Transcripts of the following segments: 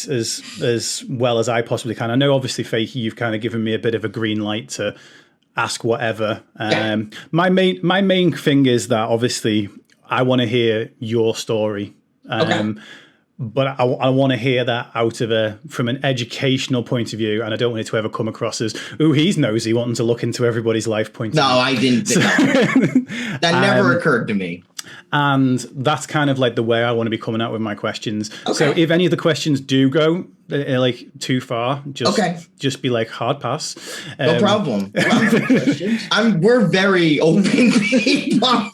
as well as I possibly can. I know, obviously, Fakie, you've kind of given me a bit of a green light to ask whatever. My main thing is that obviously I want to hear your story. But I want to hear that from an educational point of view, and I don't want it to ever come across as, "Ooh, he's nosy, wanting to look into everybody's life point of view." No, I didn't. That never occurred to me. And that's kind of like the way I want to be coming out with my questions. So if any of the questions do go like too far, just be like, hard pass. No problem. We're very open people.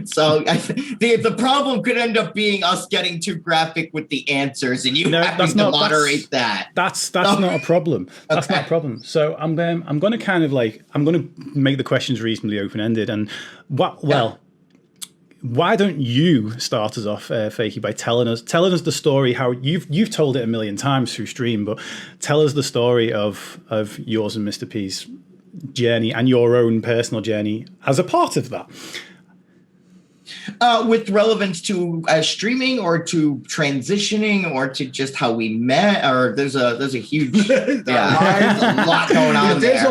So the problem could end up being us getting too graphic with the answers, and you having to moderate that. That's not a problem. That's not a problem. So I'm going to make the questions reasonably open ended. And why don't you start us off, Fakie, by telling us the story, how you've told it a million times through stream, but tell us the story of yours and Mr. P's journey and your own personal journey as a part of that. With relevance to streaming, or to transitioning, or to just how we met, or there's a huge there's a lot going on. There's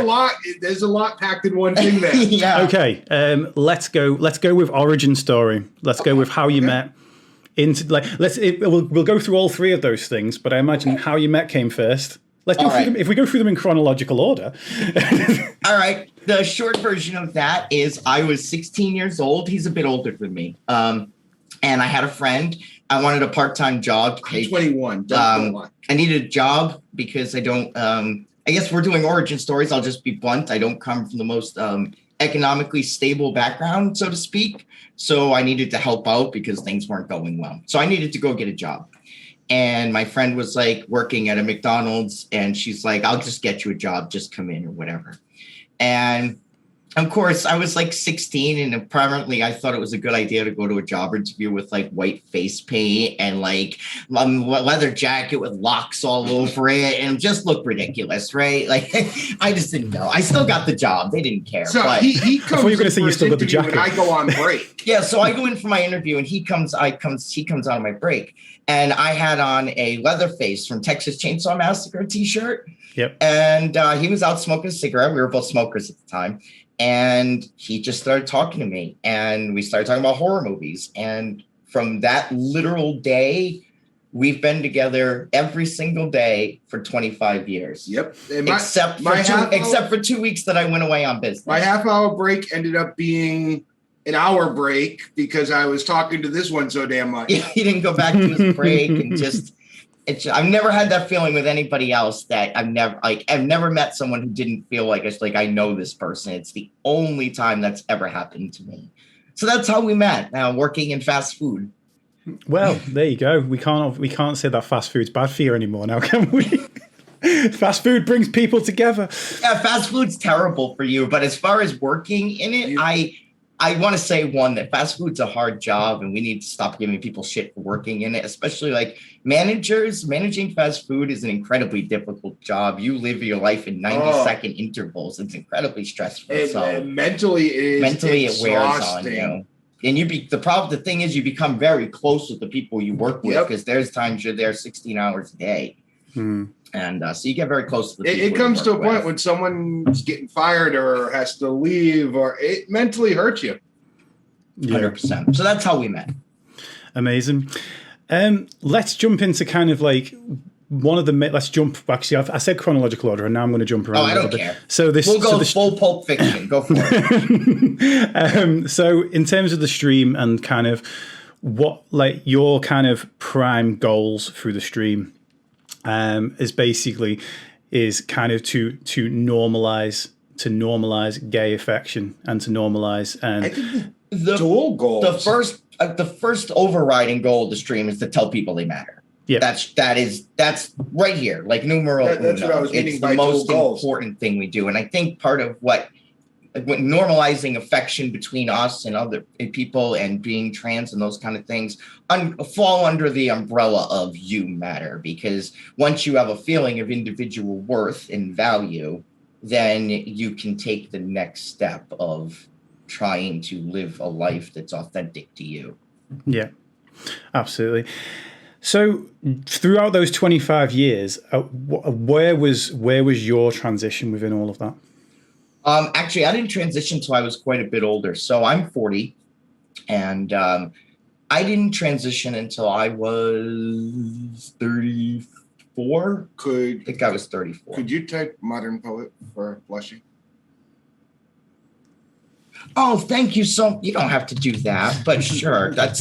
a lot packed in one thing there. Okay, let's go with origin story. Let's go with how you met. We'll go through all three of those things, but I imagine how you met came first. Let's go through them. If we go through them in chronological order. All right. The short version of that is I was 16 years old. He's a bit older than me. And I had a friend. I wanted a part-time job. I'm 21. I needed a job because I don't, I guess we're doing origin stories. I'll just be blunt. I don't come from the most economically stable background, so to speak. So I needed to help out because things weren't going well. So I needed to go get a job. And my friend was like working at a McDonald's, and she's like, "I'll just get you a job, just come in," or whatever. And of course, I was like 16, and apparently I thought it was a good idea to go to a job interview with like white face paint and like leather jacket with locks all over it, and just look ridiculous, right? Like, I just didn't know. I still got the job; they didn't care. So he comes. You're going to say you still got the jacket. And I go on break. Yeah, so I go in for my interview, and he comes out of my break. And I had on a Leatherface from Texas Chainsaw Massacre t-shirt. Yep. And he was out smoking a cigarette. We were both smokers at the time. And he just started talking to me. And we started talking about horror movies. And from that literal day, we've been together every single day for 25 years. Yep. Except for 2 weeks that I went away on business. My half-hour break ended up being an hour break because I was talking to this one so damn much. He didn't go back to his break, and I've never had that feeling with anybody else. That I've never met someone who didn't feel like it's like I know this person. It's the only time that's ever happened to me. So that's how we met. Now working in fast food. Well, there you go. We can't say that fast food's bad for you anymore now, can we? Fast food brings people together. Yeah, fast food's terrible for you, but as far as working in it, I want to say, one, that fast food's a hard job, and we need to stop giving people shit for working in it, especially like managers. Managing fast food is an incredibly difficult job. You live your life in 90-second intervals. It's incredibly stressful. And mentally it wears on you. And the thing is, you become very close with the people you work with, because there's times you're there 16 hours a day. And so you get very close to the people. It comes to a point when someone's getting fired or has to leave, or it mentally hurts you. 100%. So that's how we met. Amazing. Let's jump into kind of like one of the. Let's jump. Actually, I said chronological order, and now I'm going to jump around. Oh, I don't care. So we'll go full Pulp Fiction. Go for it. So in terms of the stream and kind of what like your kind of prime goals through the stream. Is kind of to normalize gay affection and to normalize the dual goals. The first overriding goal of the stream is to tell people they matter. Yeah, that's right here, like numero uno. That's what I was meaning by dual goals. It's the most important thing we do, and I think part of what normalizing affection between us and other people and being trans and those kind of things fall under the umbrella of you matter, because once you have a feeling of individual worth and value, then you can take the next step of trying to live a life that's authentic to you. Yeah, absolutely. So throughout those 25 years, where was your transition within all of that? Actually, I didn't transition until I was quite a bit older. So I'm 40, and I didn't transition until I was 34. I think I was 34. Could you type Modern Poet for Blushing? Oh, thank you. So you don't have to do that, but sure, that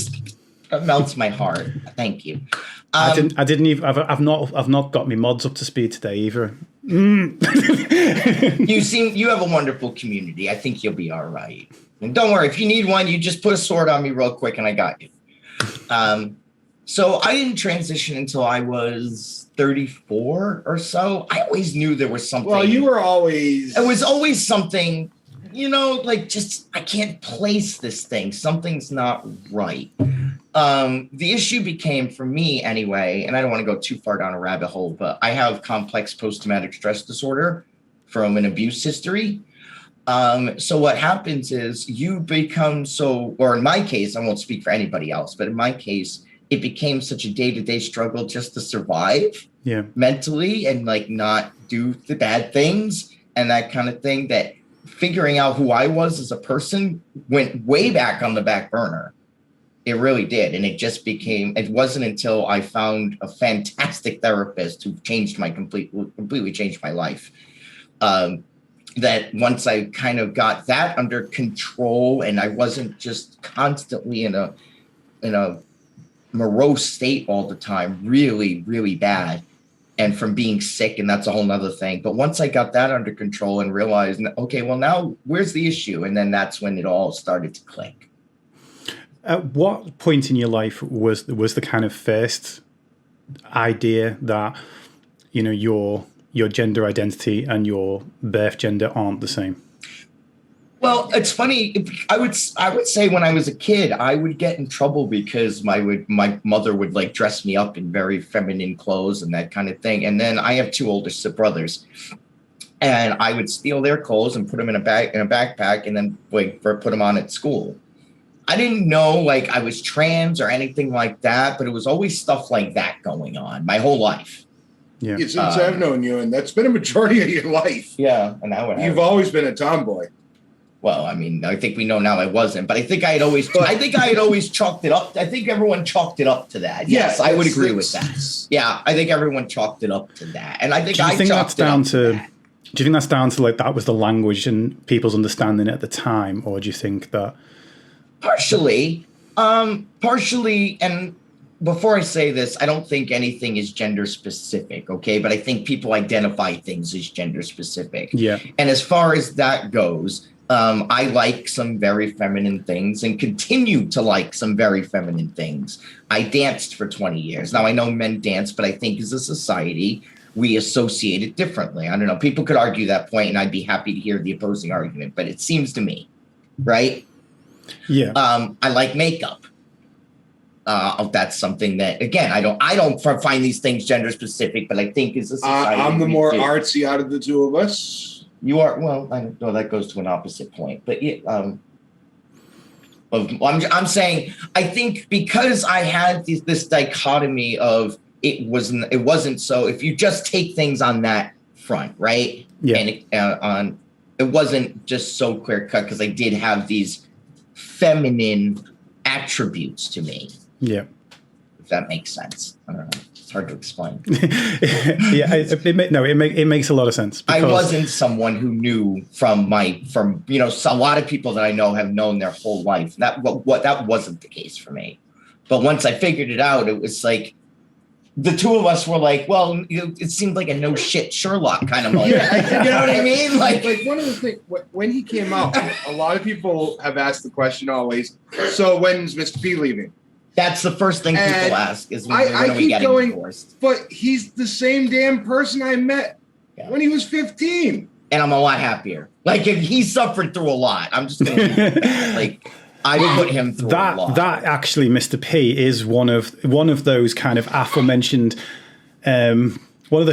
melts my heart. Thank you. I didn't even. I've not got my mods up to speed today either. You have a wonderful community. I think you'll be all right. And don't worry, if you need one, you just put a sword on me real quick, and I got you. So I didn't transition until I was 34 or so. I always knew there was something. Well, you were always. It was always something. Like just I can't place this thing. Something's not right. The issue became for me anyway, and I don't want to go too far down a rabbit hole, but I have complex post-traumatic stress disorder from an abuse history. So what happens is you become or in my case, I won't speak for anybody else, but in my case, it became such a day-to-day struggle just to survive mentally and like not do the bad things and that kind of thing, that figuring out who I was as a person went way back on the back burner. It really did. And it wasn't until I found a fantastic therapist who completely changed my life. That once I kind of got that under control and I wasn't just constantly in a morose state all the time, really, really bad. And from being sick, and that's a whole nother thing. But once I got that under control and realized, okay, well, now where's the issue? And then that's when it all started to click. At what point in your life was the kind of first idea that, your gender identity and your birth gender aren't the same? Well, it's funny. I would say when I was a kid, I would get in trouble because my mother would like dress me up in very feminine clothes and that kind of thing. And then I have two older brothers, and I would steal their clothes and put them in a backpack, and then put them on at school. I didn't know like I was trans or anything like that, but it was always stuff like that going on my whole life. Yeah, since I've known you, and that's been a majority of your life. Yeah, and you've always been a tomboy. Well, I mean, I think we know now I wasn't, but I think I had always chalked it up. I think everyone chalked it up to that. Yes, I would agree with that. Yeah, I think everyone chalked it up to that. And I think Do you think that's down to like that was the language and people's understanding at the time, or do you think that partially, and before I say this, I don't think anything is gender specific, okay? But I think people identify things as gender specific. Yeah. And as far as that goes, I like some very feminine things and continue to like some very feminine things. I danced for 20 years. Now, I know men dance, but I think as a society, we associate it differently. I don't know. People could argue that point, and I'd be happy to hear the opposing argument, but it seems to me, right? Yeah. I like makeup. That's something that, again, I don't find these things gender specific, but I think as a society, I'm the more artsy out of the two of us. You are. Well, I know that goes to an opposite point, but I'm saying I think because I had this dichotomy of it wasn't so. If you just take things on that front, right? Yeah. And it wasn't just so clear cut because I did have these feminine attributes to me. Yeah. If that makes sense. I don't know. It's hard to explain. Yeah, it makes a lot of sense. I wasn't someone who knew from a lot of people that I know have known their whole life. That wasn't the case for me. But once I figured it out, it was like the two of us were like, well, it seemed like a no shit Sherlock kind of moment. Yeah. You know what I mean? Like one of the things when he came out, a lot of people have asked the question always. So when's Mr. P leaving? That's the first thing people ask is when I are we getting divorced? But he's the same damn person I met when he was 15. And I'm a lot happier. Like if he suffered through a lot, I'm just going to leave it at that. Like I put him through a lot. That actually, Mr. P, is one of those kind of aforementioned one of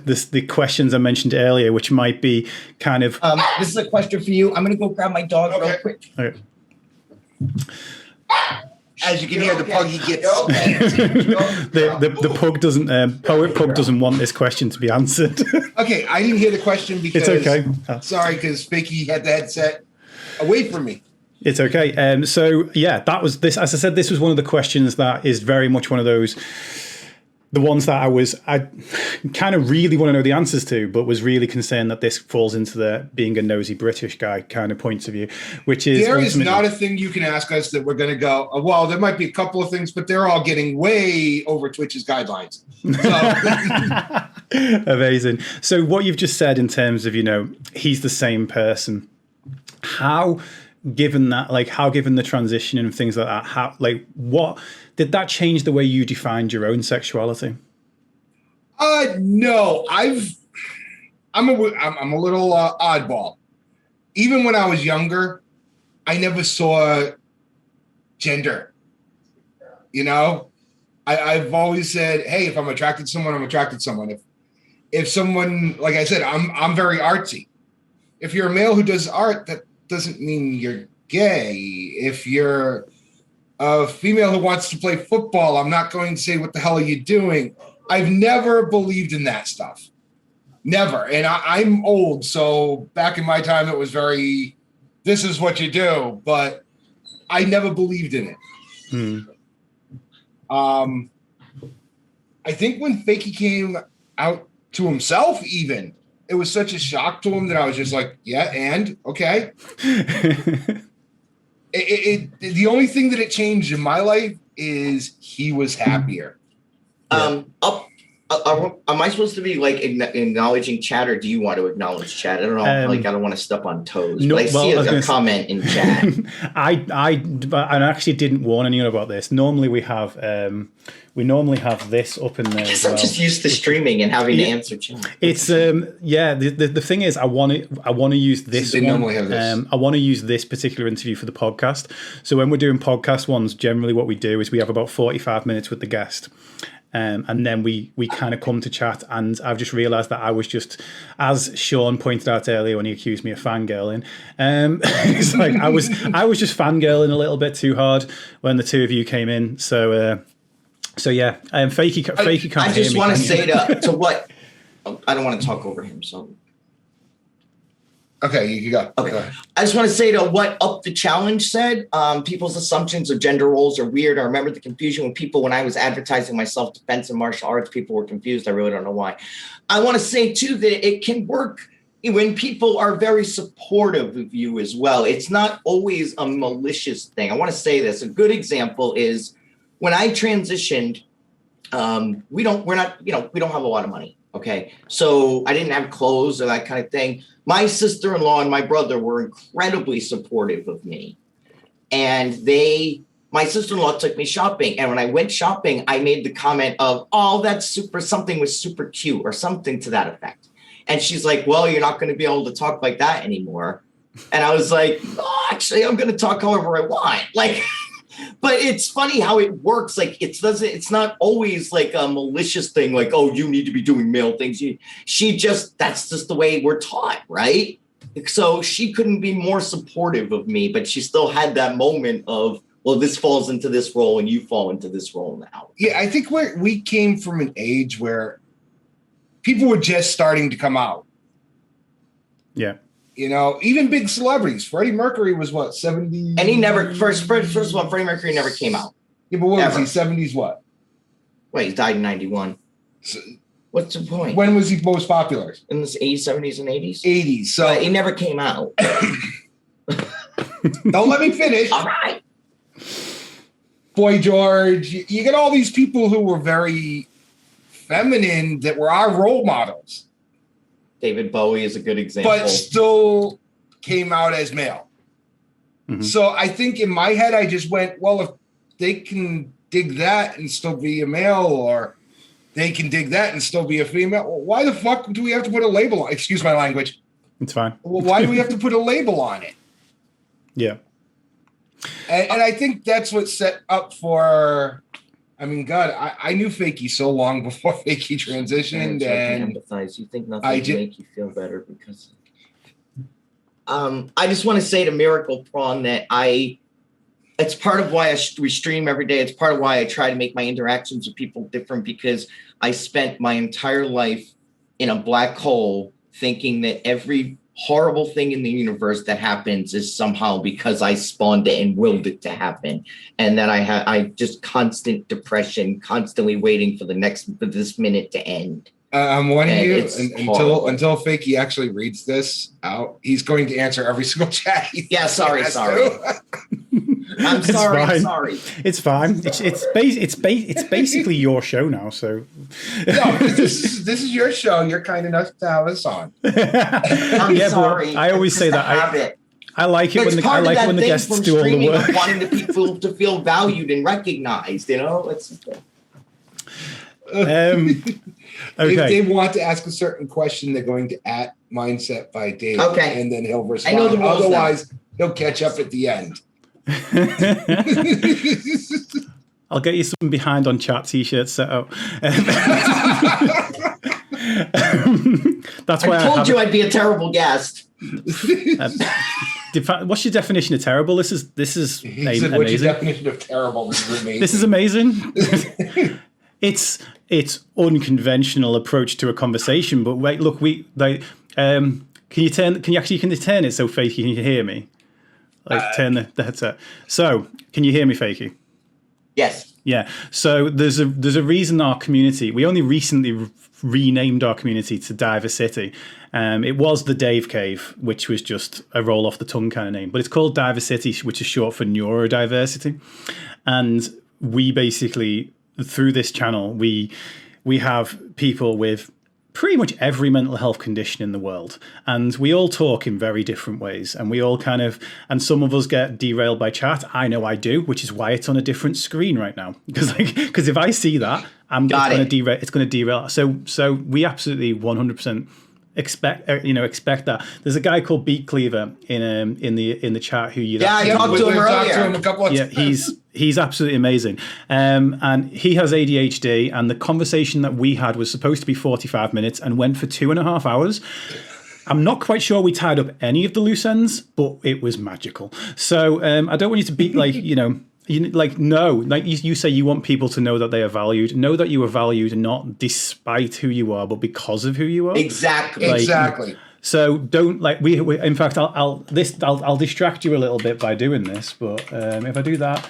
the questions I mentioned earlier, which might be kind of this is a question for you. I'm going to go grab my dog real quick. Okay. As you can hear, the puggy gets the pug doesn't poet pug doesn't want this question to be answered. Okay, I didn't hear the question because It's okay. Sorry, because Fakie had the headset away from me. It's okay. So yeah, that was this. As I said, this was one of the questions that is very much one of those, the ones that I kind of really want to know the answers to, but was really concerned that this falls into the being a nosy British guy kind of point of view, which is there is not a thing you can ask us that we're going to go, well, there might be a couple of things, but they're all getting way over Twitch's guidelines. So. Amazing. So what you've just said in terms of, he's the same person, how given the transition and things like that, what did that change the way you defined your own sexuality? No, I'm a little oddball. Even when I was younger, I never saw gender. I've always said, hey, if I'm attracted to someone, I'm attracted to someone. If someone, like I said, I'm very artsy. If you're a male who does art, that doesn't mean you're gay. If you're a female who wants to play football, I'm not going to say, what the hell are you doing? I've never believed in that stuff. Never. And I'm old, so back in my time, it was very, this is what you do. But I never believed in it. I think when Fakie came out to himself even, it was such a shock to him that I was just like, yeah, and okay. The only thing that it changed in my life is he was happier. Am I supposed to be acknowledging chat, or do you want to acknowledge chat? I don't know. I don't want to step on toes. No, but I see a comment in chat. I actually didn't warn anyone about this. Normally we have this up in there. I guess I'm just used to streaming and having to answer chat. It's the thing is I want to use this. They normally have this. I want to use this particular interview for the podcast. So when we're doing podcast ones, generally what we do is we have about 45 minutes with the guest. And then we kind of come to chat, and I've just realised that I was just, as Sean pointed out earlier when he accused me of fangirling, it's like I was just fangirling a little bit too hard when the two of you came in. So yeah, Fakie can't hear me. I just want to say to what, I don't want to talk over him, so. Okay, you go. Okay. I just want to say to what Up the Challenge said, people's assumptions of gender roles are weird. I remember the confusion when I was advertising my self-defense and martial arts, people were confused. I really don't know why. I want to say, too, that it can work when people are very supportive of you as well. It's not always a malicious thing. I want to say this. A good example is when I transitioned, we don't have a lot of money. Okay. So I didn't have clothes or that kind of thing. My sister-in-law and my brother were incredibly supportive of me. And my sister-in-law took me shopping. And when I went shopping, I made the comment of, oh, that's something was super cute or something to that effect. And she's like, well, you're not going to be able to talk like that anymore. And I was like, oh, actually, I'm going to talk however I want. But it's funny how it works. It's not always like a malicious thing, like, oh, you need to be doing male things. That's just the way we're taught, right? So she couldn't be more supportive of me, but she still had that moment of, well, this falls into this role and you fall into this role now. Yeah, I think we came from an age where people were just starting to come out. Yeah. Even big celebrities. Freddie Mercury was what, 70? And he never, first of all, Freddie Mercury never came out. Yeah, but what was he, 70s what? Wait, he died in 91. So, what's the point? When was he most popular? In the 80s, 70s, and 80s? 80s. So he never came out. Don't let me finish. All right. Boy George. You get all these people who were very feminine that were our role models. David Bowie is a good example. But still came out as male. Mm-hmm. So I think in my head, I just went, well, if they can dig that and still be a male, or they can dig that and still be a female, well, why the fuck do we have to put a label on? Excuse my language. It's fine. Well, why do we have to put a label on it? Yeah. And I think that's what set up for... I mean, God, I knew Fakie so long before Fakie transitioned, and empathize. You think nothing will make you feel better because. I just want to say to Miracle Prawn that it's part of why we stream every day. It's part of why I try to make my interactions with people different, because I spent my entire life in a black hole thinking that every horrible thing in the universe that happens is somehow because I spawned it and willed it to happen. And then I just constant depression, constantly waiting for this minute to end. I'm warning you horrible. until Fakie actually reads this out. He's going to answer every single chat. Yeah, sorry. I'm sorry. It's fine. It's basically your show now. So no, this is your show. You're kind enough to have us on. I'm sorry. I always say that. I like it when the guests do all the work. Wanting the people to feel valued and recognized. You know, Okay. If they want to ask a certain question, they're going to @mindset by Dave. Okay. And then he'll respond. I know the rules. Otherwise, he'll catch up at the end. I'll get you some behind on chat t-shirts set up. That's why I told you I'd be a terrible guest. What's your definition of terrible? This is amazing. What's your definition of terrible? This is amazing. This is amazing. It's unconventional approach to a conversation, but wait, look, can you turn it so Fakie can hear me? Turn the headset. So, can you hear me, Fakie? Yes. Yeah. So there's a reason our community, we only recently renamed our community to Diversity. It was the Dave Cave, which was just a roll off the tongue kind of name, but it's called Diversity, which is short for neurodiversity. And we basically, through this channel, we have people with pretty much every mental health condition in the world, and we all talk in very different ways, and we all and some of us get derailed by chat. I know I do, which is why it's on a different screen right now, because if I see that, it's going to derail. So we absolutely 100% expect that. There's a guy called Beat Cleaver in the chat who I talked to him earlier. A couple of times. He's absolutely amazing, and he has ADHD. And the conversation that we had was supposed to be 45 minutes and went for 2.5 hours. I'm not quite sure we tied up any of the loose ends, but it was magical. So I don't want you to be you say you want people to know that they are valued. Know that you are valued, not despite who you are, but because of who you are. Exactly. So don't we in fact, I'll distract you a little bit by doing this, but if I do that,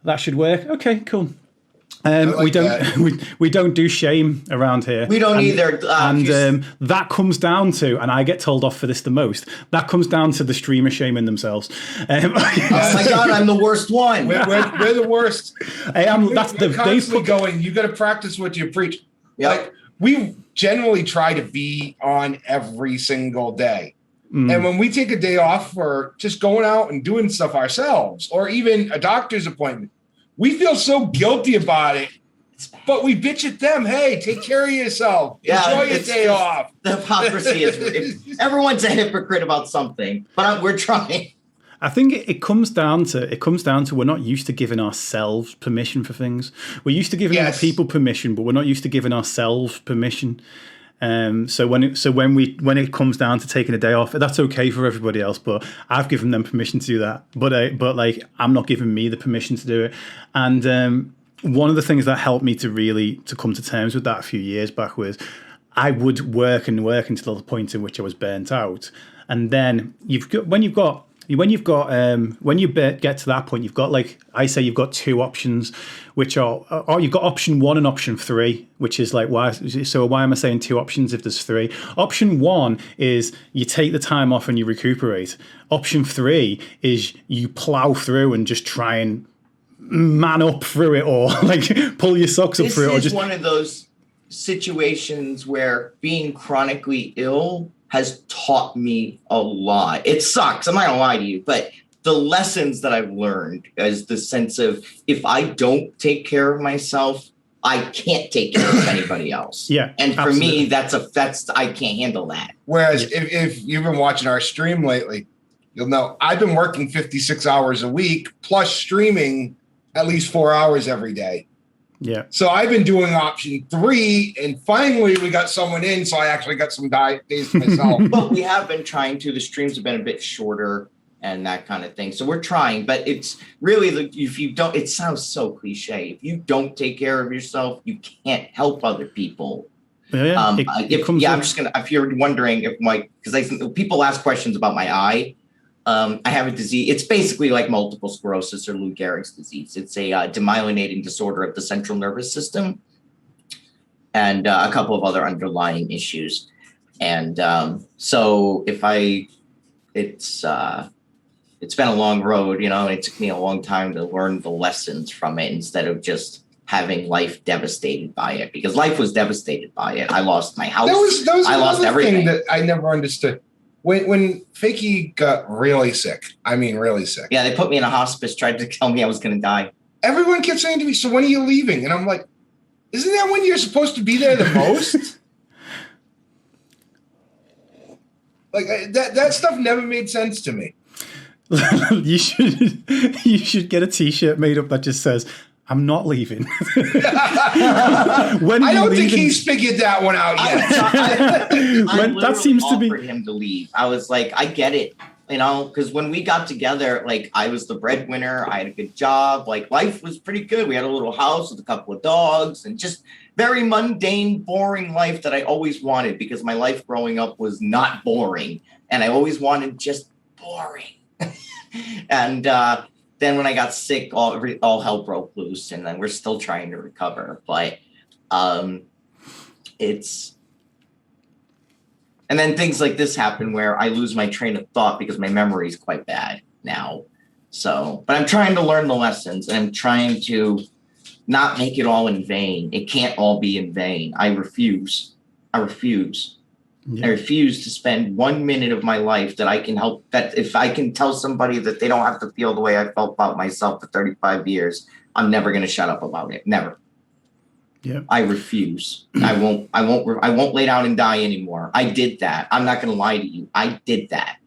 that should work. Okay, cool. We don't do shame around here. We don't either. And that comes down to, and I get told off for this the most, that comes down to the streamer shaming themselves. Oh my God, I'm the worst one. We're the worst. That's we're constantly going, you got to practice what you preach. Yep. Like, we generally try to be on every single day. And when we take a day off for just going out and doing stuff ourselves, or even a doctor's appointment, we feel so guilty about it, but we bitch at them. Hey, take care of yourself. Enjoy your day off. The hypocrisy is everyone's a hypocrite about something, but we're trying. I think it comes down to we're not used to giving ourselves permission for things. We're used to giving other people permission, but we're not used to giving ourselves permission. So when it comes down to taking a day off, that's okay for everybody else, but I've given them permission to do that. But I'm not giving me the permission to do it. And one of the things that helped me to come to terms with that a few years back was I would work until the point in which I was burnt out. And then when you get to that point, you've got, like I say, you've got two options, which are you've got option 1 and option 3, which is like, why am I saying 2 options if there's 3? Option 1 is you take the time off and you recuperate. Option 3 is you plow through and just try and man up through it, or like pull your socks up through it. This is one of those situations where being chronically ill has taught me a lot. It sucks, I'm not gonna lie to you, but the lessons that I've learned is the sense of, if I don't take care of myself, I can't take care of anybody else. Yeah, and for absolutely. me, that's I can't handle that. Whereas if you've been watching our stream lately, you'll know I've been working 56 hours a week plus streaming at least 4 hours every day. Yeah. So I've been doing option 3, and finally we got someone in, so I actually got some days myself. But we have been trying to. The streams have been a bit shorter. and that kind of thing. So we're trying, but it's really, if you don't, it sounds so cliche. If you don't take care of yourself, you can't help other people. If you're wondering because people ask questions about my eye, I have a disease. It's basically like multiple sclerosis or Lou Gehrig's disease. It's a demyelinating disorder of the central nervous system, and a couple of other underlying issues. And so it's been a long road, and it took me a long time to learn the lessons from it instead of just having life devastated by it, because life was devastated by it. I lost my house. I lost everything. That I never understood. When Fakie got really sick, really sick. Yeah, they put me in a hospice, tried to tell me I was going to die. Everyone kept saying to me, so when are you leaving? And I'm like, isn't that when you're supposed to be there the most? Like that stuff never made sense to me. You should get a T-shirt made up that just says, "I'm not leaving." I don't think he's figured that one out yet. That seems to be him to leave. I was like, I get it, because when we got together, like I was the breadwinner. I had a good job. Like life was pretty good. We had a little house with a couple of dogs and just very mundane, boring life that I always wanted, because my life growing up was not boring, and I always wanted just boring. And then when I got sick, all hell broke loose, and then we're still trying to recover. But and then things like this happen where I lose my train of thought because my memory is quite bad now. So, but I'm trying to learn the lessons, and I'm trying to not make it all in vain. It can't all be in vain. I refuse. Yeah. I refuse to spend 1 minute of my life that I can help, that if I can tell somebody that they don't have to feel the way I felt about myself for 35 years, I'm never going to shut up about it. Never. Yeah. I refuse. I won't lay down and die anymore. I did that. I'm not going to lie to you. I did that.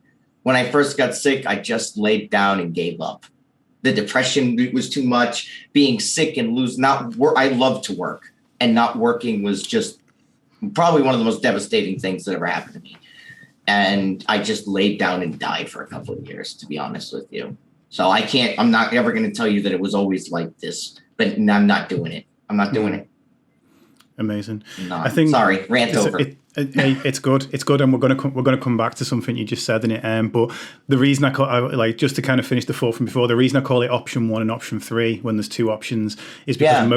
When I first got sick, I just laid down and gave up. The depression was too much. Being sick and I love to work, and not working was just probably one of the most devastating things that ever happened to me. And I just laid down and died for a couple of years, to be honest with you. So I'm not ever going to tell you that it was always like this, but I'm not doing it. I'm not doing it. Amazing. No, I think. Sorry, rant over. It's good. It's good, and we're going to come back to something you just said in it. But the reason just to kind of finish the thought from before, the reason I call it option 1 and option 3 when there's 2 options is because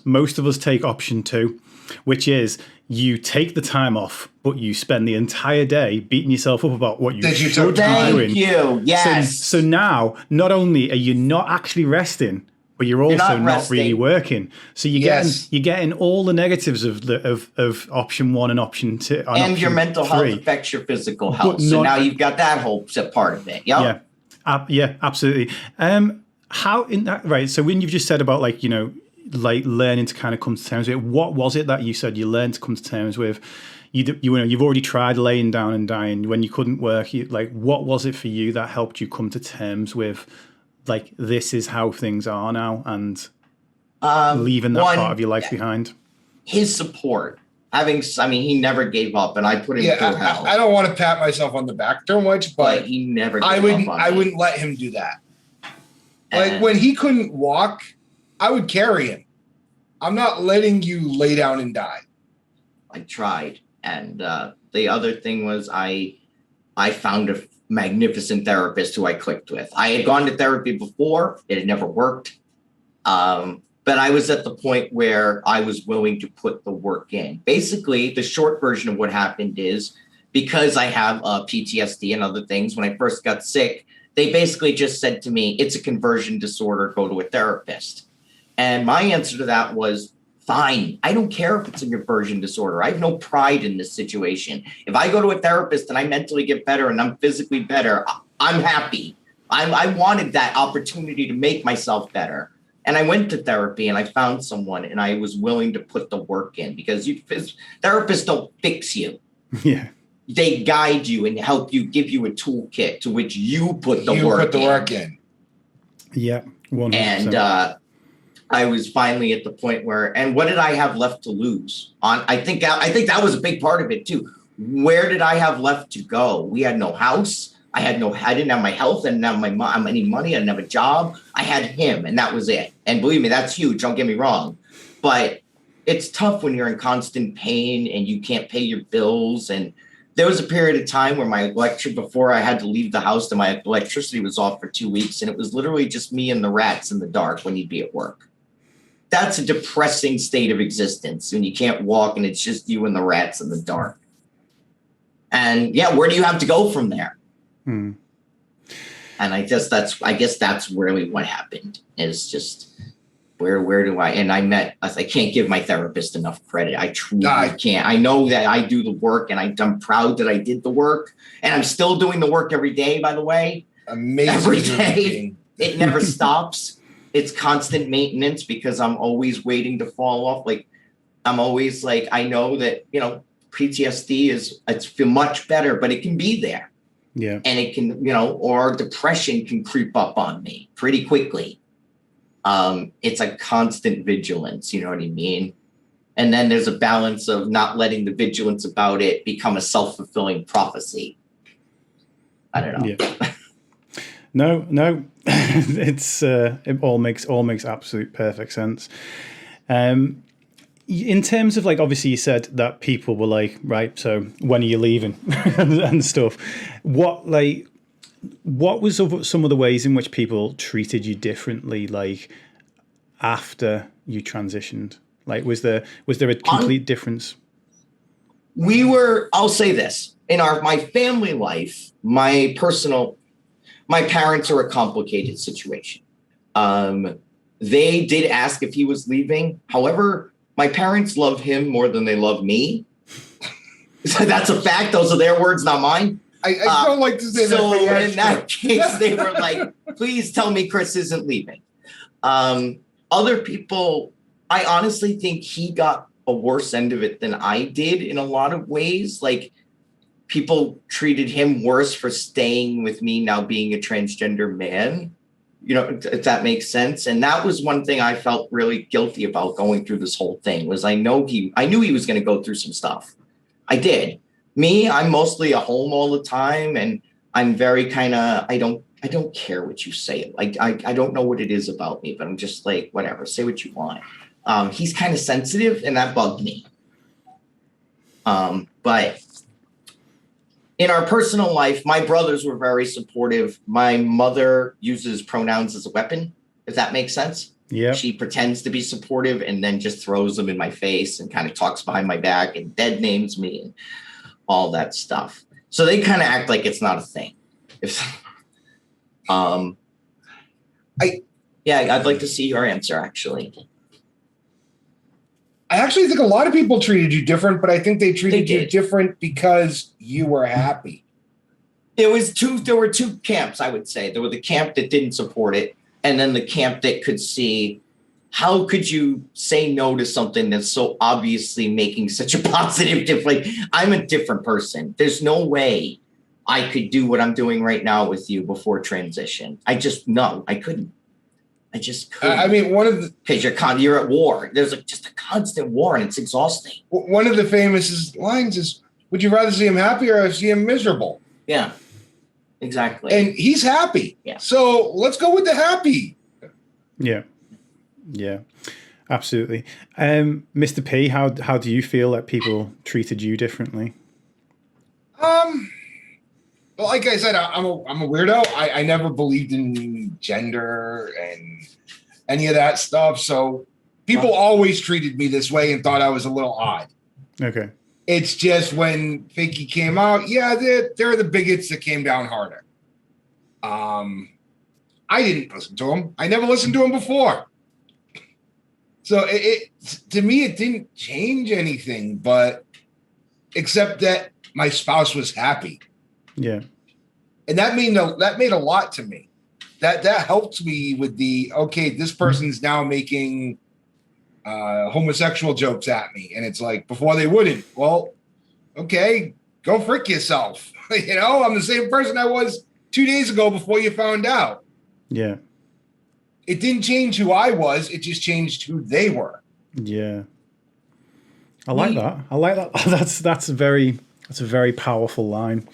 most of us take option 2, which is you take the time off, but you spend the entire day beating yourself up about what you should be doing. Thank you. Yes. So now, not only are you not actually resting, but you're also not really working. So you're getting all the negatives of option 1 and option 2. And your mental health affects your physical health. So now you've got that whole part of it. Yep. Yeah, absolutely. So when you've just said about learning to kind of come to terms with it, what was it that you said you learned to come to terms with? You've already tried laying down and dying when you couldn't work. What was it for you that helped you come to terms with, this is how things are now, and leaving that part of your life behind? His support. He never gave up, and I put him through hell. I don't want to pat myself on the back too much, but he never gave up. I wouldn't let him do that. When he couldn't walk, I would carry him. I'm not letting you lay down and die. I tried. And the other thing was I found a magnificent therapist who I clicked with. I had gone to therapy before. It had never worked. But I was at the point where I was willing to put the work in. Basically, the short version of what happened is, because I have PTSD and other things, when I first got sick, they basically just said to me, it's a conversion disorder, go to a therapist. And my answer to that was, fine. I don't care if it's a conversion disorder. I have no pride in this situation. If I go to a therapist and I mentally get better and I'm physically better, I'm happy. I wanted that opportunity to make myself better. And I went to therapy and I found someone, and I was willing to put the work in, because therapists don't fix you. Yeah. They guide you and help you, give you a toolkit to which you put the work in. Yeah. 100%. And I was finally at the point where, and what did I have left to lose? I think that was a big part of it too. Where did I have left to go? We had no house. I didn't have my health, I didn't have any money, I didn't have a job. I had him, and that was it. And believe me, that's huge. Don't get me wrong. But it's tough when you're in constant pain and you can't pay your bills. And there was a period of time where before I had to leave the house, and my electricity was off for 2 weeks. And it was literally just me and the rats in the dark when you'd be at work. That's a depressing state of existence when you can't walk and it's just you and the rats in the dark. And yeah, where do you have to go from there? And I guess that's really what happened, is just where do I can't give my therapist enough credit. I truly can't. I know that I do the work, and I'm proud that I did the work, and I'm still doing the work every day, by the way. Amazing. Every day. It never stops. It's constant maintenance because I'm always waiting to fall off. Like, I'm always like, I know that, PTSD it's feel much better, but it can be there. Yeah. And it can, or depression can creep up on me pretty quickly. It's a constant vigilance, you know what I mean? And then there's a balance of not letting the vigilance about it become a self-fulfilling prophecy. I don't know. Yeah. No, it all makes absolute perfect sense. In terms of, like, obviously you said that people were like, right, so when are you leaving and stuff. What was some of the ways in which people treated you differently, like, after you transitioned? Like, was there a complete difference? I'll say this, in my family life, my parents are a complicated situation. They did ask if he was leaving. However, my parents love him more than they love me. So that's a fact. Those are their words, not mine. I don't like to say that. So in that case, they were like, please tell me Chris isn't leaving. Other people, I honestly think he got a worse end of it than I did in a lot of ways. Like, people treated him worse for staying with me now being a transgender man, if that makes sense. And that was one thing I felt really guilty about going through this whole thing, was I knew he was going to go through some stuff. I did. Me, I'm mostly at home all the time, and I'm very I don't care what you say. Like, I don't know what it is about me, but I'm just like, whatever, say what you want. He's kind of sensitive, and that bugged me. But in our personal life, my brothers were very supportive. My mother uses pronouns as a weapon, if that makes sense. Yeah. She pretends to be supportive and then just throws them in my face and kind of talks behind my back and dead names me and all that stuff. So they kind of act like it's not a thing. I'd like to see your answer, actually. I actually think a lot of people treated you different, but I think they treated you different because you were happy. There were two camps, I would say. There was the camp that didn't support it, and then the camp that could see, how could you say no to something that's so obviously making such a positive difference? Like, I'm a different person. There's no way I could do what I'm doing right now with you before transition. I couldn't. I just couldn't. I mean, because you're at war. There's just a constant war, and it's exhausting. One of the famous lines is, would you rather see him happy or see him miserable? Yeah, exactly. And he's happy. Yeah. So let's go with the happy. Yeah. Yeah, absolutely. Mr. P, how do you feel that people treated you differently? Well, like I said, I'm a weirdo. I never believed in gender and any of that stuff. So people always treated me this way and thought I was a little odd. Okay. It's just when Fakie came out, they're the bigots that came down harder. I didn't listen to him. I never listened to him before. So to me, it didn't change anything, but except that my spouse was happy. Yeah. And that made a lot to me. That helped me with this person's now making homosexual jokes at me. And it's like, before they wouldn't. Well, okay, go frick yourself. I'm the same person I was 2 days ago before you found out. Yeah. It didn't change who I was. It just changed who they were. Yeah. I like that. That's a very powerful line.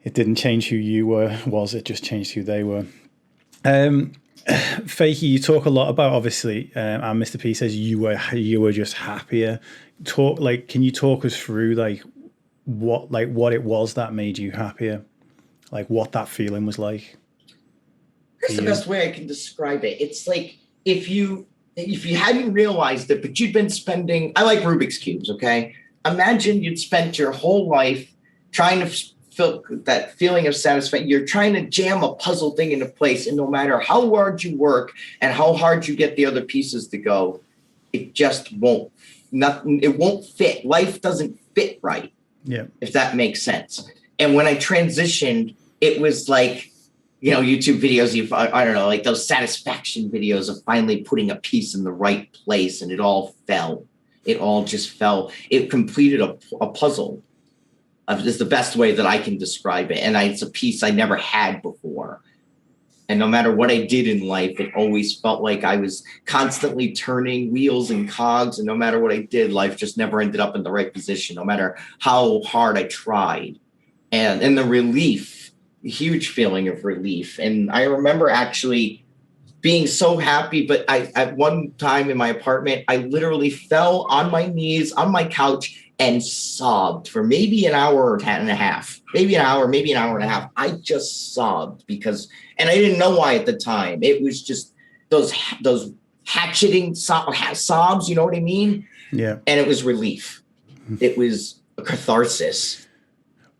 It didn't change who you were, was it? Just changed who they were. Fakie, you talk a lot about, obviously, and Mr. P says you were just happier. Can you talk us through what it was that made you happier, like what that feeling was like? Here's the best way I can describe it. It's like if you hadn't realized it, but you'd been spending. I like Rubik's cubes. Okay, imagine you'd spent your whole life trying to feel that feeling of satisfaction. You're trying to jam a puzzle thing into place, and no matter how hard you work and how hard you get the other pieces to go, it just won't. It won't fit. Life doesn't fit right. Yeah. If that makes sense. And when I transitioned, it was like, YouTube videos, I don't know, like those satisfaction videos of finally putting a piece in the right place, and it all fell. It all just fell. It completed a puzzle. Is the best way that I can describe it. And it's a piece I never had before. And no matter what I did in life, it always felt like I was constantly turning wheels and cogs. And no matter what I did, life just never ended up in the right position, no matter how hard I tried. And the relief, the huge feeling of relief. And I remember actually being so happy, but at one time in my apartment, I literally fell on my knees on my couch and sobbed for maybe an hour and a half, maybe an hour and a half. I just sobbed and I didn't know why at the time. It was just those hatcheting sobs, you know what I mean? Yeah. And it was relief. It was a catharsis.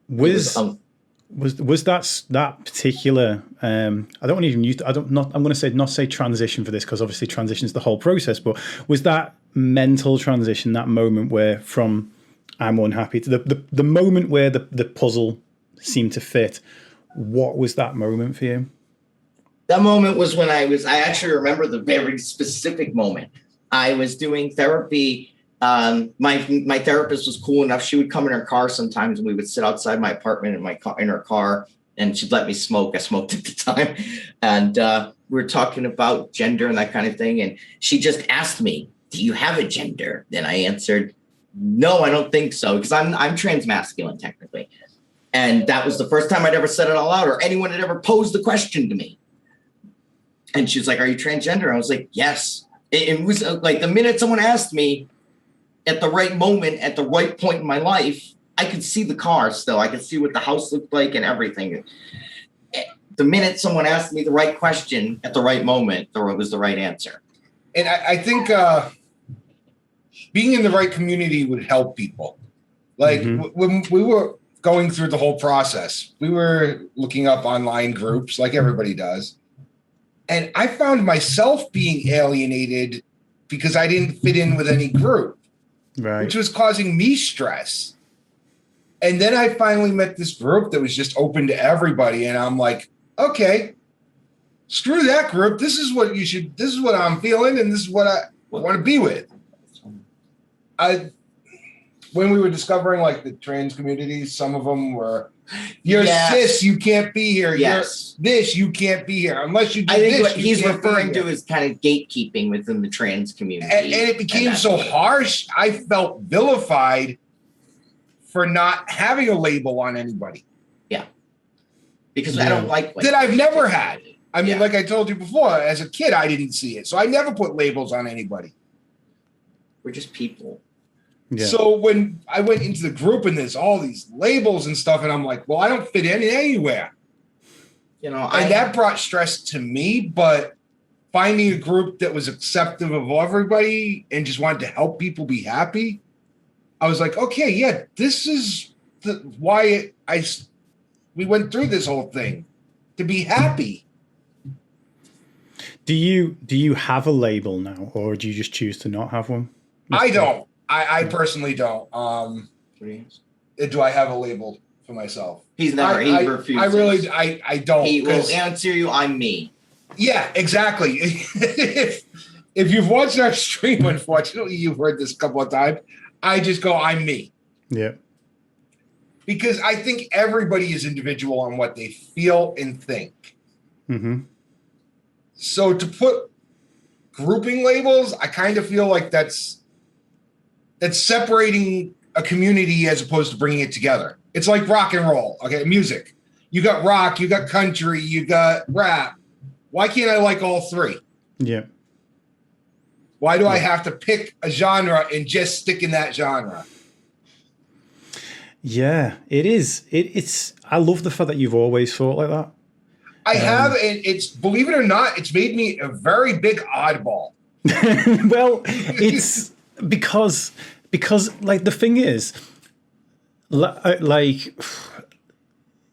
Was that particular? I don't want to even use. I'm going to not say transition for this, because obviously transition is the whole process. But was that mental transition, that moment where from I'm unhappy to the moment where the puzzle seemed to fit? What was that moment for you? That moment was when I actually remember the very specific moment. I was doing therapy. My therapist was cool enough. She would come in her car sometimes, and we would sit outside my apartment in her car, and she'd let me smoke. I smoked at the time. And we were talking about gender and that kind of thing. And she just asked me, "Do you have a gender?" And I answered, "No, I don't think so," because I'm transmasculine technically. And that was the first time I'd ever said it out loud, or anyone had ever posed the question to me. And she was like, "Are you transgender?" I was like, "Yes." It was like the minute someone asked me, at the right moment, at the right point in my life, I could see the car still. I could see what the house looked like and everything. The minute someone asked me the right question at the right moment, there was the right answer. And I think being in the right community would help people. Like when we were going through the whole process, we were looking up online groups like everybody does. And I found myself being alienated because I didn't fit in with any group, right, which was causing me stress. And then I finally met this group that was just open to everybody. And I'm like, okay, screw that group. This is what I'm feeling. And this is what I want to be with. When we were discovering like the trans communities, some of them were, you're cis, you can't be here. Yes. You're this, you can't be here. Unless you do I think this, what he's referring to is kind of gatekeeping within the trans community. And it became so harsh, I felt vilified for not having a label on anybody. Yeah. Because I don't like that I've never had. I mean, like I told you before, as a kid, I didn't see it. So I never put labels on anybody. We're just people. Yeah. So when I went into the group and there's all these labels and stuff, and I'm like, well, I don't fit in anywhere. And that brought stress to me, but finding a group that was accepting of everybody and just wanted to help people be happy, I was like, okay, yeah, this is why we went through this whole thing, to be happy. Do you have a label now, or do you just choose to not have one? I don't. I personally don't. Do I have a label for myself? He's never. He refuses. I really. I don't. He will answer you. I'm me. Yeah, exactly. If you've watched our stream, unfortunately, you've heard this a couple of times. I just go, I'm me. Yeah. Because I think everybody is individual on what they feel and think. Mm-hmm. So to put grouping labels, I kind of feel like that's separating a community as opposed to bringing it together. It's like rock and roll, okay, music. You got rock, you got country, you got rap. Why can't I like all three? Yeah. Why do I have to pick a genre and just stick in that genre? Yeah, it is. It's. I love the fact that you've always thought like that. I have, and it's, believe it or not, it's made me a very big oddball. Well, it's because like the thing is, like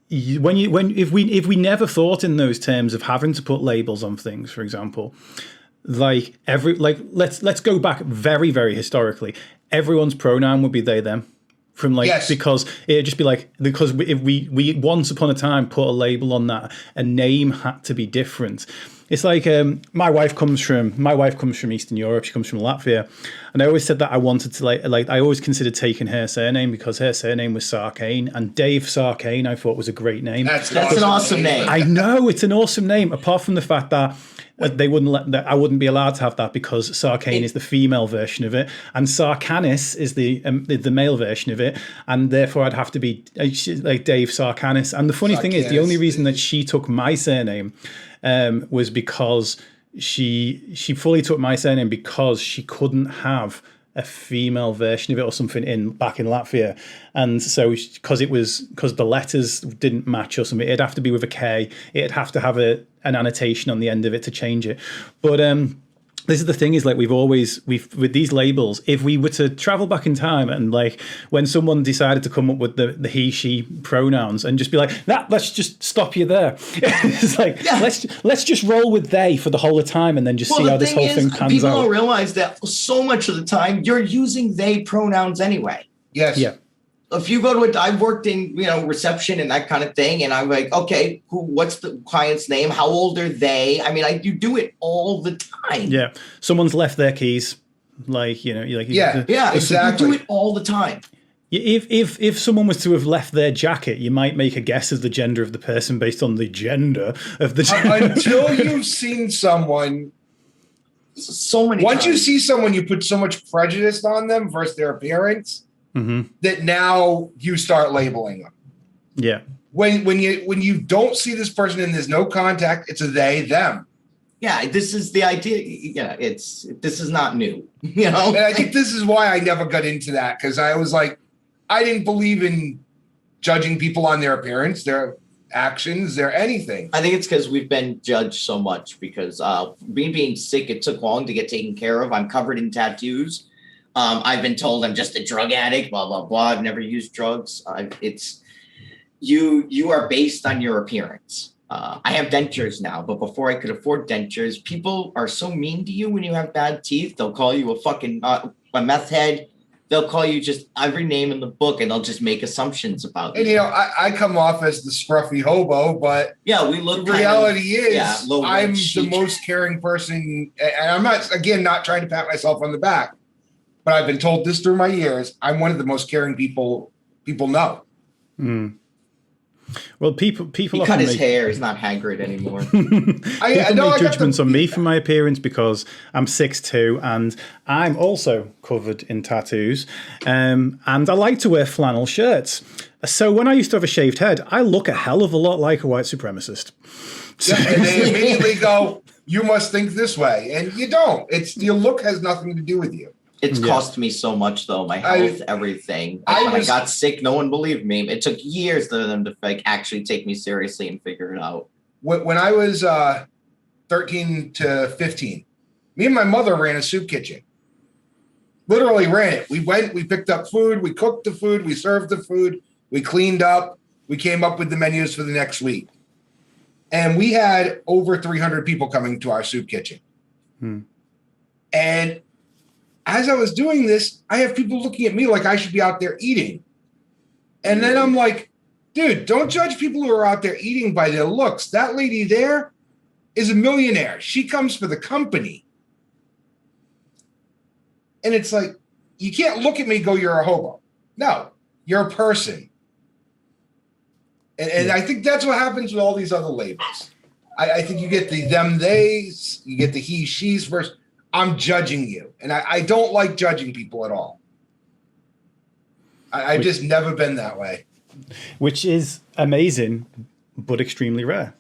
if we never thought in those terms of having to put labels on things, for example, like let's go back very, very historically. Everyone's pronoun would be they, them. From like, yes. Because it'd just be like, because if we once upon a time put a label on that, a name had to be different. It's like my wife comes from Eastern Europe. She comes from Latvia, and I always said that I wanted to like I always considered taking her surname because her surname was Sarkane, and Dave Sarkane I thought was a great name. That's an awesome name. I know, it's an awesome name. Apart from the fact that they wouldn't let that, I wouldn't be allowed to have that because Sarkane is the female version of it, and Sarkanis is the male version of it, and therefore I'd have to be like Dave Sarkanis. And the funny thing is, the only reason that she took my surname was because she fully took my surname because she couldn't have a female version of it or something back in Latvia, and so because the letters didn't match or something, it'd have to be with a K. It'd have to have an annotation on the end of it to change it. But this is the thing, is like we've with these labels, if we were to travel back in time and like when someone decided to come up with the he she pronouns and just be like, let's just stop you there. It's like, let's just roll with they for the whole of time and then just see how this whole thing pans out. People don't realize that so much of the time you're using they pronouns anyway. Yes. Yeah. If you go to I've worked in, reception and that kind of thing, and I'm like, okay, what's the client's name? How old are they? I mean, you do it all the time. Yeah. Someone's left their keys. Like, exactly. You do it all the time. If someone was to have left their jacket, you might make a guess as the gender of the person based on the gender of the until you've seen someone. So many Once times. you see someone, you put so much prejudice on them versus their appearance. Mm-hmm. That now you start labeling them. Yeah. When you don't see this person and there's no contact, it's a they, them. Yeah, this is the idea. Yeah, this is not new. And I think this is why I never got into that, because I was like, I didn't believe in judging people on their appearance, their actions, their anything. I think it's because we've been judged so much because me being sick, it took long to get taken care of. I'm covered in tattoos. I've been told I'm just a drug addict, blah, blah, blah. I've never used drugs. You are based on your appearance. I have dentures now, but before I could afford dentures, people are so mean to you when you have bad teeth. They'll call you a fucking a meth head. They'll call you just every name in the book, and they'll just make assumptions about you. And, I come off as the scruffy hobo, but we look. The reality is, I'm the most caring person. And I'm not trying to pat myself on the back. But I've been told this through my years. I'm one of the most caring people know. Mm. Well, people. He cut his hair. He's not Hagrid anymore. I make judgments on me for my appearance because I'm 6'2" and I'm also covered in tattoos. And I like to wear flannel shirts. So when I used to have a shaved head, I look a hell of a lot like a white supremacist. And they immediately go, "You must think this way," and you don't. Your look has nothing to do with you. It's cost me so much, though. My health, everything. When I got sick, no one believed me. It took years for them to actually take me seriously and figure it out. When I was 13 to 15, me and my mother ran a soup kitchen. Literally ran it. We went, we picked up food, we cooked the food, we served the food, we cleaned up, we came up with the menus for the next week. And we had over 300 people coming to our soup kitchen. And as I was doing this, I have people looking at me like I should be out there eating. And then I'm like, dude, don't judge people who are out there eating by their looks. That lady there is a millionaire. She comes for the company. And it's like, you can't look at me and go, you're a hobo. No, you're a person. And I think that's what happens with all these other labels. I think you get the them, theys, you get the he, she's versus I'm judging you. And I don't like judging people at all. I've just never been that way. Which is amazing. but extremely rare.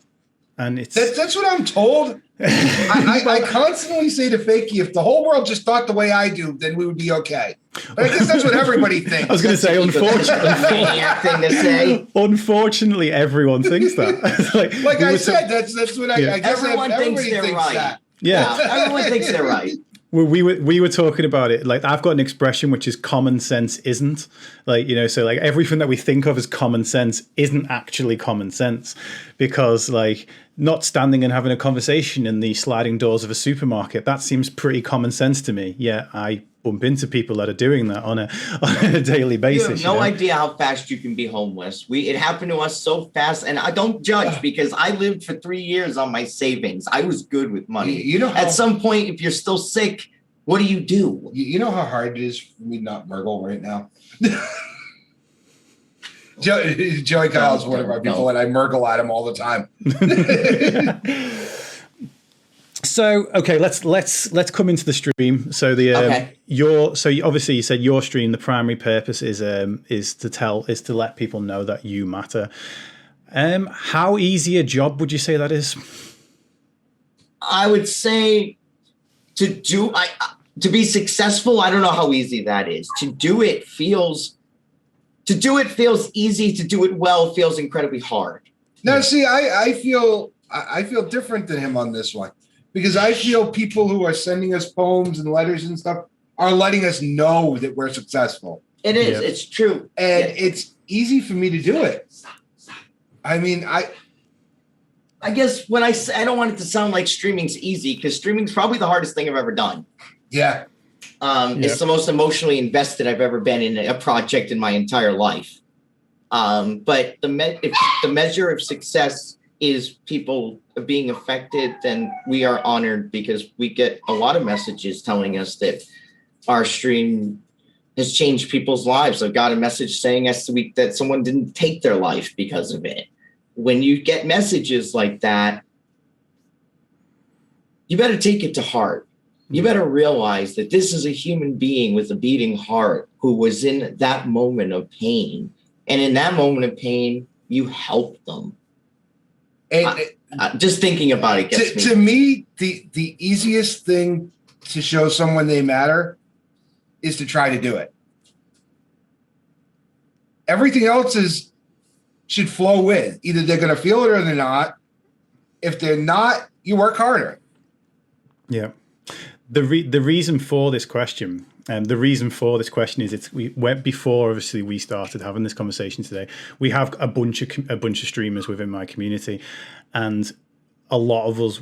And that's what I'm told. I constantly say to Fakie, if the whole world just thought the way I do, then we would be okay. But I guess that's what everybody thinks. I was going to say, unfortunately, everyone thinks that. like I said, that's what I guess everyone thinks they're right. That. Yeah, everyone thinks they're right. We were talking about it. Like, I've got an expression which is common sense isn't. Like, you know, so like everything that we think of as common sense isn't actually common sense, because like not standing and having a conversation in the sliding doors of a supermarket, that seems pretty common sense to me. Yeah, I bump into people that are doing that on a daily basis. You have no idea how fast you can be homeless. It happened to us so fast, and I don't judge because I lived for 3 years on my savings. I was good with money. You know, at some point, if you're still sick, what do? You know how hard it is for me to not Murgle right now? Joey Kyle's one of our people, and I Murgle at him all the time. So okay, let's come into the stream. So obviously you said your stream, the primary purpose is to let people know that you matter. How easy a job would you say that is? I would say to be successful, I don't know how easy that is. To do it feels easy. To do it well feels incredibly hard. Now, see, I feel different than him on this one, because I feel people who are sending us poems and letters and stuff are letting us know that we're successful. It is. Yep. It's true. And it's easy for me to do it. I mean, I guess when I say, I don't want it to sound like streaming's easy, because streaming's probably the hardest thing I've ever done. Yeah. It's the most emotionally invested I've ever been in a project in my entire life. But if the measure of success is people being affected, then we are honored, because we get a lot of messages telling us that our stream has changed people's lives. I've got a message saying that someone didn't take their life because of it. When you get messages like that, you better take it to heart. You better realize that this is a human being with a beating heart who was in that moment of pain. And in that moment of pain, you help them. And just thinking about it gets me. To me, the easiest thing to show someone they matter is to try to do it. Everything else should flow with. Either they're going to feel it or they're not. If they're not, you work harder. Yeah. The reason for this question, is we went before obviously we started having this conversation today. We have a bunch of streamers within my community, and a lot of us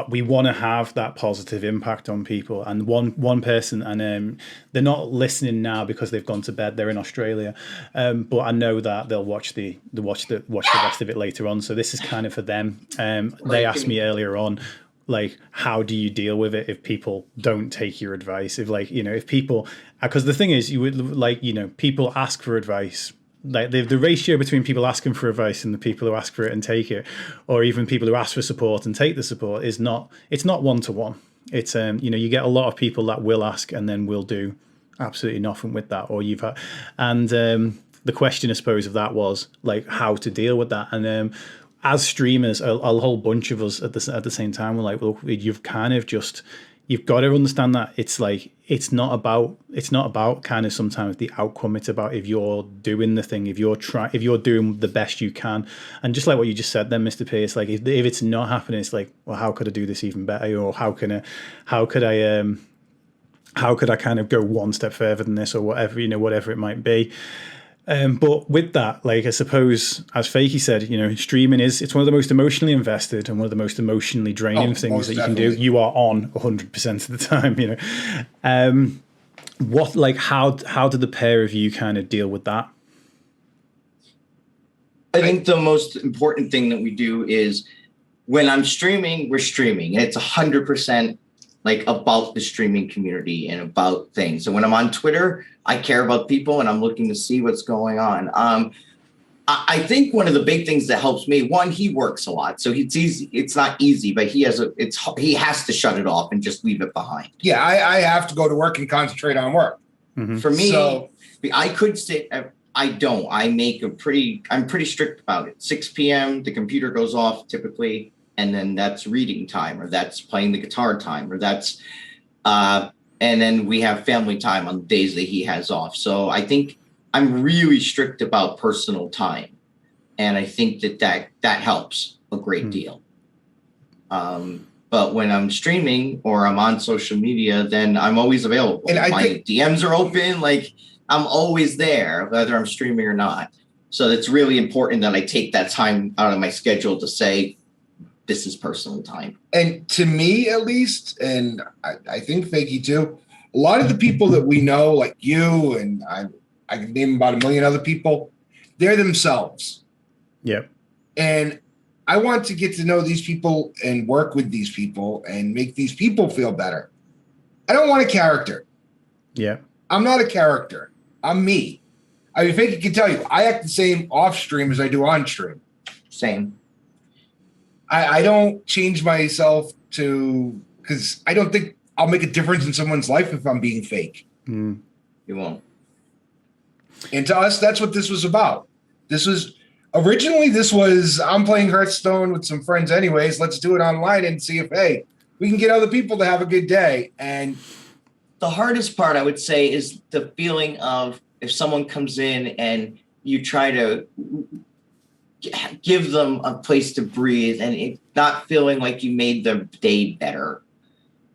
we want to have that positive impact on people. And one person, and they're not listening now because they've gone to bed. They're in Australia, but I know that they'll watch the rest of it later on. So this is kind of for them. They asked me earlier on, like, how do you deal with it if people don't take your advice? If people, because the thing is, you would people ask for advice. Like the ratio between people asking for advice and the people who ask for it and take it, or even people who ask for support and take the support, it's not 1-to-1. It's you get a lot of people that will ask and then will do absolutely nothing with that, or the question I suppose of that was like how to deal with that. And as streamers, a whole bunch of us at the same time were like, well, you've got to understand that it's not about kind of sometimes the outcome. It's about if you're doing the thing, if you're doing the best you can. And just like what you just said then, Mr. P, it's like if it's not happening, it's like, well, how could I do this even better? Or how could I kind of go one step further than this, or whatever it might be. But with that, like, I suppose, as Fakie said, streaming it's one of the most emotionally invested and one of the most emotionally draining things that you can do. You are on 100% of the time, how did the pair of you kind of deal with that? I think the most important thing that we do is when I'm streaming, we're streaming. And it's 100% like about the streaming community and about things. So when I'm on Twitter, I care about people and I'm looking to see what's going on. I think one of the big things that helps me, one, he works a lot. So it's easy. It's not easy, but he has to shut it off and just leave it behind. Yeah, I have to go to work and concentrate on work. Mm-hmm. For me, I could sit. I don't. I'm pretty strict about it. 6 p.m. the computer goes off typically, and then that's reading time, or that's playing the guitar time, or that's and then we have family time on the days that he has off. So I think I'm really strict about personal time, and I think that helps a great deal. But when I'm streaming or I'm on social media, then I'm always available. And my DMs are open. Like, I'm always there, whether I'm streaming or not. So it's really important that I take that time out of my schedule to say, this is personal time. And to me, at least, and I think Fakie too, a lot of the people that we know, like you, and I can name about 1 million other people, they're themselves. Yep. And I want to get to know these people and work with these people and make these people feel better. I don't want a character. Yeah. I'm not a character. I'm me. I mean, Fakie can tell you, I act the same off stream as I do on stream. Same. I don't change myself because I don't think I'll make a difference in someone's life if I'm being fake. You won't. And to us, that's what this was about. Originally, I'm playing Hearthstone with some friends anyways. Let's do it online and see if, hey, we can get other people to have a good day. And the hardest part, I would say, is the feeling of if someone comes in and you try to give them a place to breathe and it not feeling like you made their day better.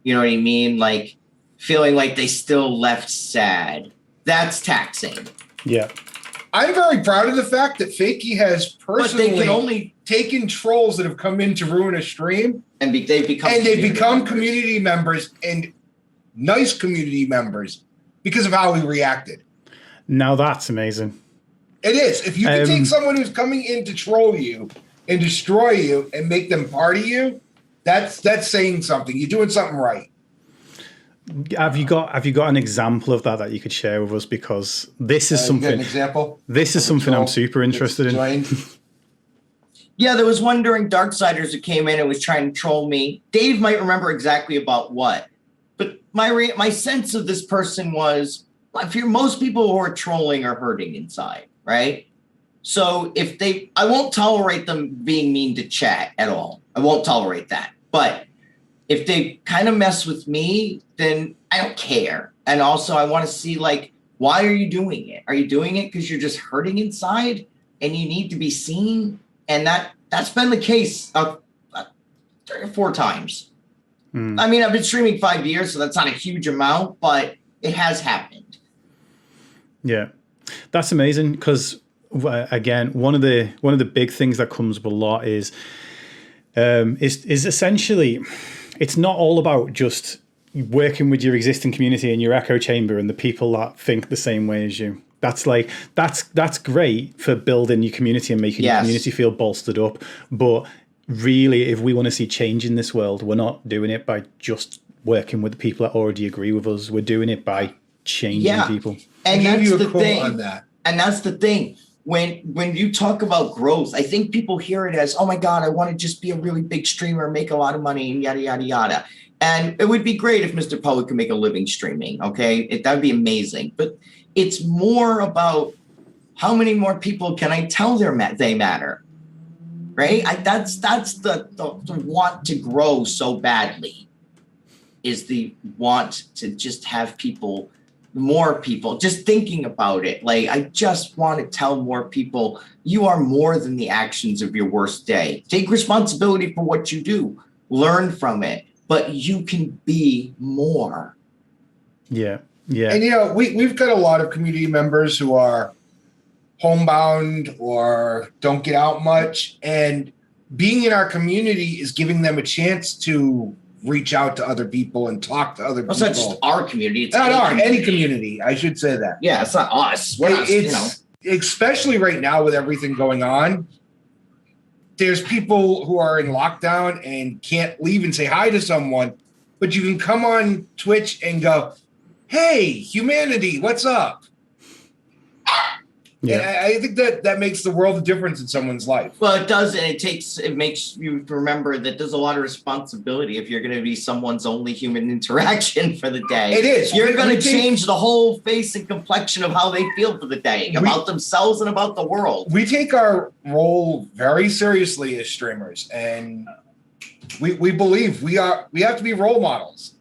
You know what I mean? Like feeling like they still left sad. That's taxing. Yeah. I'm very proud of the fact that Fakie has personally taken trolls that have come in to ruin a stream and they've become community members and nice community members because of how he reacted. Now that's amazing. It is. If you can take someone who's coming in to troll you and destroy you and make them part of you, that's saying something. You're doing something right. Have you got an example of that you could share with us? Because this is something. An example. This is something I'm super interested in. Yeah, there was one during Darksiders that came in and was trying to troll me. Dave might remember exactly about what, but my sense of this person was, most people who are trolling are hurting inside. Right? So I won't tolerate them being mean to chat at all. I won't tolerate that. But if they kind of mess with me, then I don't care. And also I want to see, like, why are you doing it? Are you doing it because you're just hurting inside and you need to be seen? And that's been the case 3 or 4 times. I mean, I've been streaming 5 years, so that's not a huge amount, but it has happened. Yeah. That's amazing because, again, one of the big things that comes up a lot is essentially it's not all about just working with your existing community and your echo chamber and the people that think the same way as you. That's great for building your community and making your community feel bolstered up. But really, if we want to see change in this world, we're not doing it by just working with the people that already agree with us. We're doing it by changing people. And that's the thing. On that. And that's the thing. When you talk about growth, I think people hear it as, oh my God, I want to just be a really big streamer, make a lot of money, and yada, yada, yada. And it would be great if Mr. Poet could make a living streaming, okay? That would be amazing. But it's more about how many more people can I tell they matter, right? That's the want to grow so badly, is the want to just have more people, just thinking about it. Like, I just want to tell more people, you are more than the actions of your worst day. Take responsibility for what you do, learn from it, but you can be more. Yeah. Yeah. And, we've got a lot of community members who are homebound or don't get out much. And being in our community is giving them a chance to reach out to other people and talk to other people. It's not just our community. It's any community. I should say that. Yeah, it's not us. It's especially right now with everything going on. There's people who are in lockdown and can't leave and say hi to someone, but you can come on Twitch and go, hey, humanity, what's up? And I think that makes the world a difference in someone's life. Well, it does, and it makes you remember that there's a lot of responsibility if you're going to be someone's only human interaction for the day. It is. You're going to change the whole face and complexion of how they feel for the day, about themselves and about the world. We take our role very seriously as streamers, and we believe we have to be role models.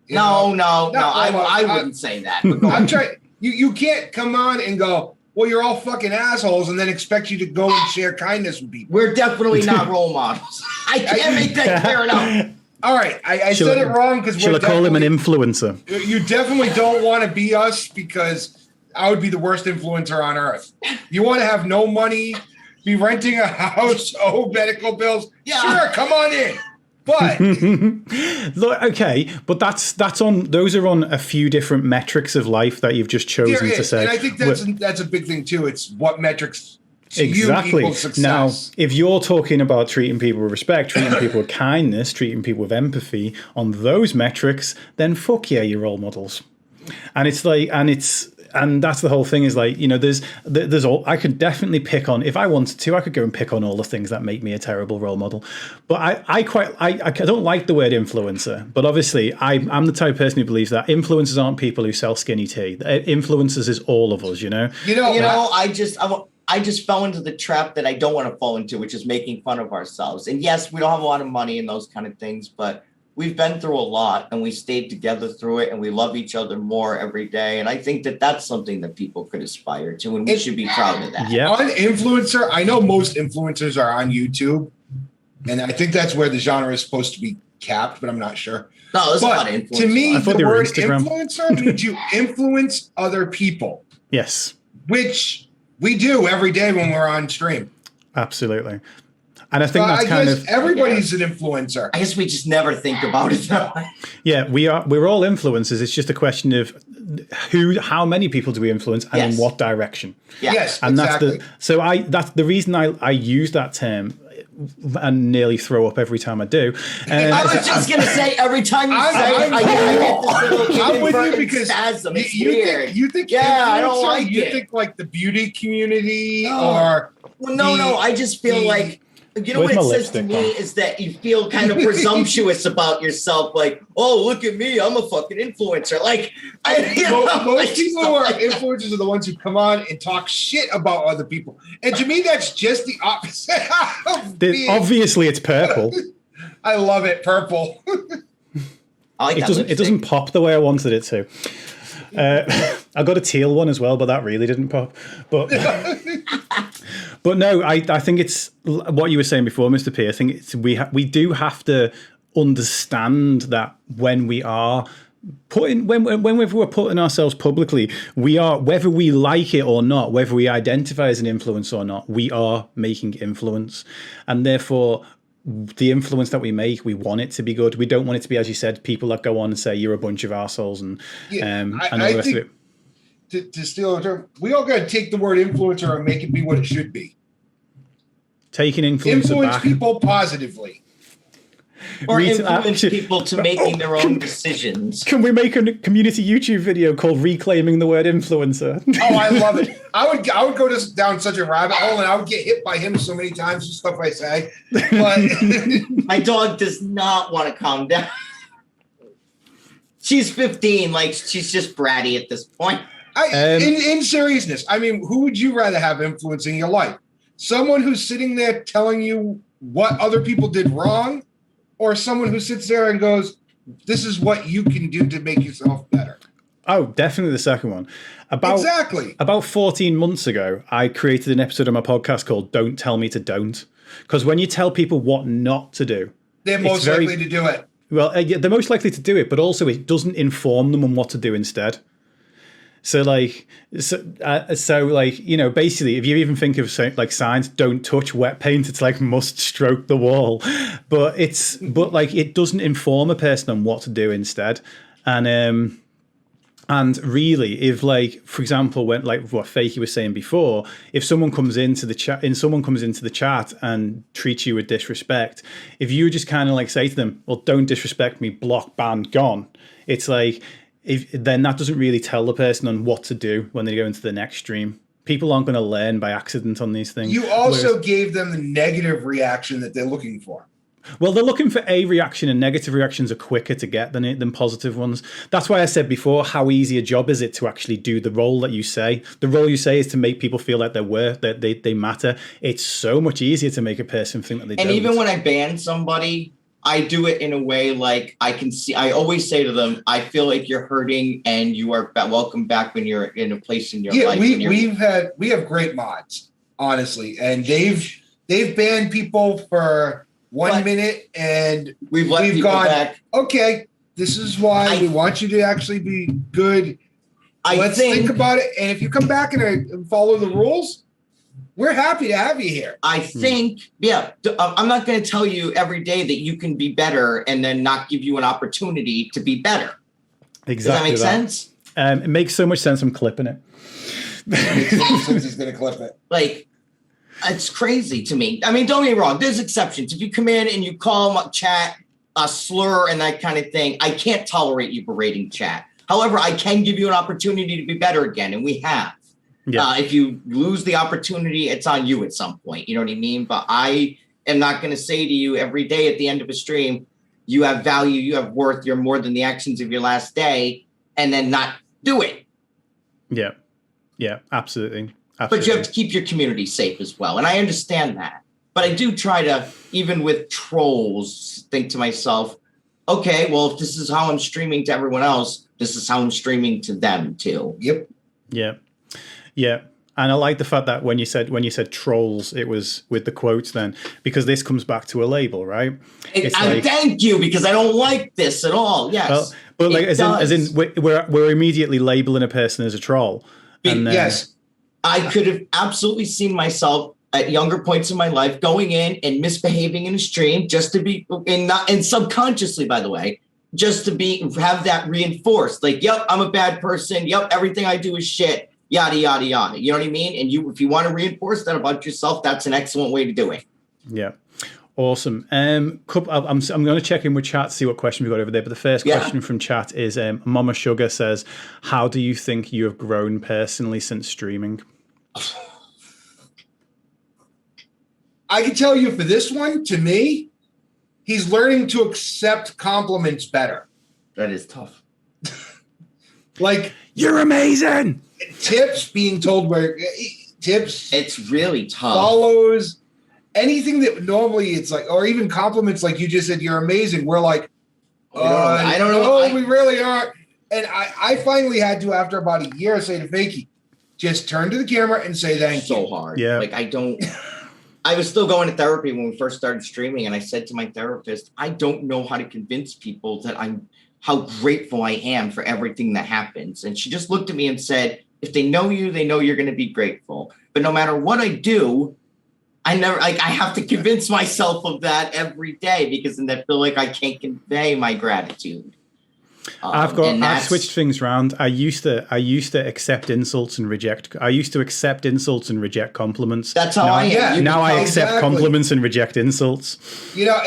No, I wouldn't say that. I'm trying. You can't come on and go, well, you're all fucking assholes, and then expect you to go and share kindness with people. We're definitely not role models. I can't make that clear enough. All right, I said it wrong because should I call him an influencer? You definitely don't want to be us because I would be the worst influencer on earth. You want to have no money, be renting a house, owe medical bills. Yeah. Sure, come on in. But look, okay, but that's on. Those are on a few different metrics of life that you've just chosen to say. And I think that's a big thing too. It's what metrics to exactly you equal success. Now, if you're talking about treating people with respect, treating people with kindness, treating people with empathy on those metrics, then fuck yeah, you're role models. And it's like, and that's the whole thing is like, you know, there's all, I could definitely pick on, if I wanted to, I could go and pick on all the things that make me a terrible role model. But I don't like the word influencer, but obviously I'm the type of person who believes that influencers aren't people who sell skinny tea. Influencers is all of us, you know? I just fell into the trap that I don't want to fall into, which is making fun of ourselves. And yes, we don't have a lot of money and those kind of things, but we've been through a lot and we stayed together through it and we love each other more every day. And I think that that's something that people could aspire to and we should be proud of that. Yeah. On influencer, I know most influencers are on YouTube and I think that's where the genre is supposed to be capped, but I'm not sure. No, it's not influencer. To me, the word influencer means you influence other people. Yes. Which we do every day when we're on stream. Absolutely. And I think that's kind of everybody's an influencer. I guess we just never think about it that way. Yeah, we're all influencers. It's just a question of how many people do we influence and in what direction. Yeah. Yes, and exactly. That's the reason I use that term and nearly throw up every time I do. I was just going to say every time you say it, I get this little I'm with you because spasm. It's you weird. think I don't like it. You think like the beauty community or... Well, no. I just feel like... You know what it says to me is that you feel kind of presumptuous about yourself, like, oh, look at me, I'm a fucking influencer. Like, most people who are influencers are the ones who come on and talk shit about other people. And to me, that's just the opposite. Obviously, it's purple. I love it, purple. I like it doesn't pop the way I wanted it to. I got a teal one as well, but that really didn't pop. But no, I think it's what you were saying before, Mr. P. I think it's we do have to understand that when we are when we're putting ourselves publicly, we are, whether we like it or not, whether we identify as an influence or not, we are making influence, and therefore the influence that we make, we want it to be good. We don't want it to be, as you said, people that go on and say you're a bunch of arseholes and all the rest of it. To steal a term, we all got to take the word influencer and make it be what it should be. Taking influence people positively. Or influence people to making their own decisions. Can we make a community YouTube video called Reclaiming the Word Influencer? Oh, I love it. I would go down such a rabbit hole and I would get hit by him so many times for stuff I say. But my dog does not want to calm down. She's 15, like she's just bratty at this point. In seriousness, I mean, who would you rather have influencing your life? Someone who's sitting there telling you what other people did wrong, or someone who sits there and goes, this is what you can do to make yourself better? Oh, definitely the second one. About 14 months ago, I created an episode of my podcast called Don't Tell Me to Don't. Because when you tell people what not to do, they're most likely to do it. Well, they're most likely to do it, but also it doesn't inform them on what to do instead. So you know, basically, if you even think of like signs, don't touch wet paint, it's like must stroke the wall, but it doesn't inform a person on what to do instead. And really, if like, for example, when like what Fakie was saying before, if someone comes into the chat and treats you with disrespect, if you just kind of like say to them, well, don't disrespect me, block, ban, gone, it's like, then that doesn't really tell the person on what to do when they go into the next stream. People aren't going to learn by accident on these things. You also gave them the negative reaction that they're looking for. Well, they're looking for a reaction, and negative reactions are quicker to get than positive ones. That's why I said before, how easy a job is it to actually do the role that you say? The role you say is to make people feel like they're worth, that they matter. It's so much easier to make a person think that they don't. And even when I ban somebody, I do it in a way like I always say to them, I feel like you're hurting and you are welcome back when you're in a place in your life. We have great mods, honestly, and they've banned people for 1 minute, and we've gone back. Okay, this is why we want you to actually be good. Let's think about it, and if you come back and follow the rules, we're happy to have you here. I think, I'm not going to tell you every day that you can be better and then not give you an opportunity to be better. Exactly. Does that make sense? It makes so much sense. I'm clipping it. He's going to clip it. Like, it's crazy to me. I mean, don't get me wrong. There's exceptions. If you come in and you call them chat a slur and that kind of thing, I can't tolerate you berating chat. However, I can give you an opportunity to be better again, and we have. Yeah. If you lose the opportunity, it's on you at some point. You know what I mean? But I am not going to say to you every day at the end of a stream, you have value, you have worth, you're more than the actions of your last day, and then not do it. Yeah. Yeah, absolutely. But you have to keep your community safe as well. And I understand that. But I do try to, even with trolls, think to myself, okay, well, if this is how I'm streaming to everyone else, this is how I'm streaming to them too. Yep. Yeah. Yeah. And I like the fact that when you said trolls, it was with the quotes then, because this comes back to a label, right? Thank you, because I don't like this at all. Yes. Well, but like, as in we're immediately labeling a person as a troll. Yes. I could have absolutely seen myself at younger points in my life going in and misbehaving in a stream just to be, and subconsciously, by the way, just to have that reinforced. Like, yep, I'm a bad person. Yep, everything I do is shit. Yada, yada, yada. You know what I mean? And if you want to reinforce that about yourself, that's an excellent way to do it. Yeah. Awesome. I'm going to check in with chat, see what question we got over there. But the first question from chat is Mama Sugar says, how do you think you have grown personally since streaming? I can tell you for this one, to me, he's learning to accept compliments better. That is tough. Like, you're amazing. Tips, being told tips. It's really tough. Follows. Anything that normally it's like, or even compliments, like you just said, you're amazing. We're like, I don't know. We really are. And I finally had to, after about a year, say to Fakie, just turn to the camera and say thank you. So hard. Yeah. Like I was still going to therapy when we first started streaming. And I said to my therapist, I don't know how to convince people that how grateful I am for everything that happens. And she just looked at me and said, if they know you, they know you're going to be grateful. But no matter what I do, I have to convince myself of that every day, because then I feel like I can't convey my gratitude. I've switched things around. I used to accept insults and reject. I used to accept insults and reject compliments. That's how I am. Now I accept compliments and reject insults. You know,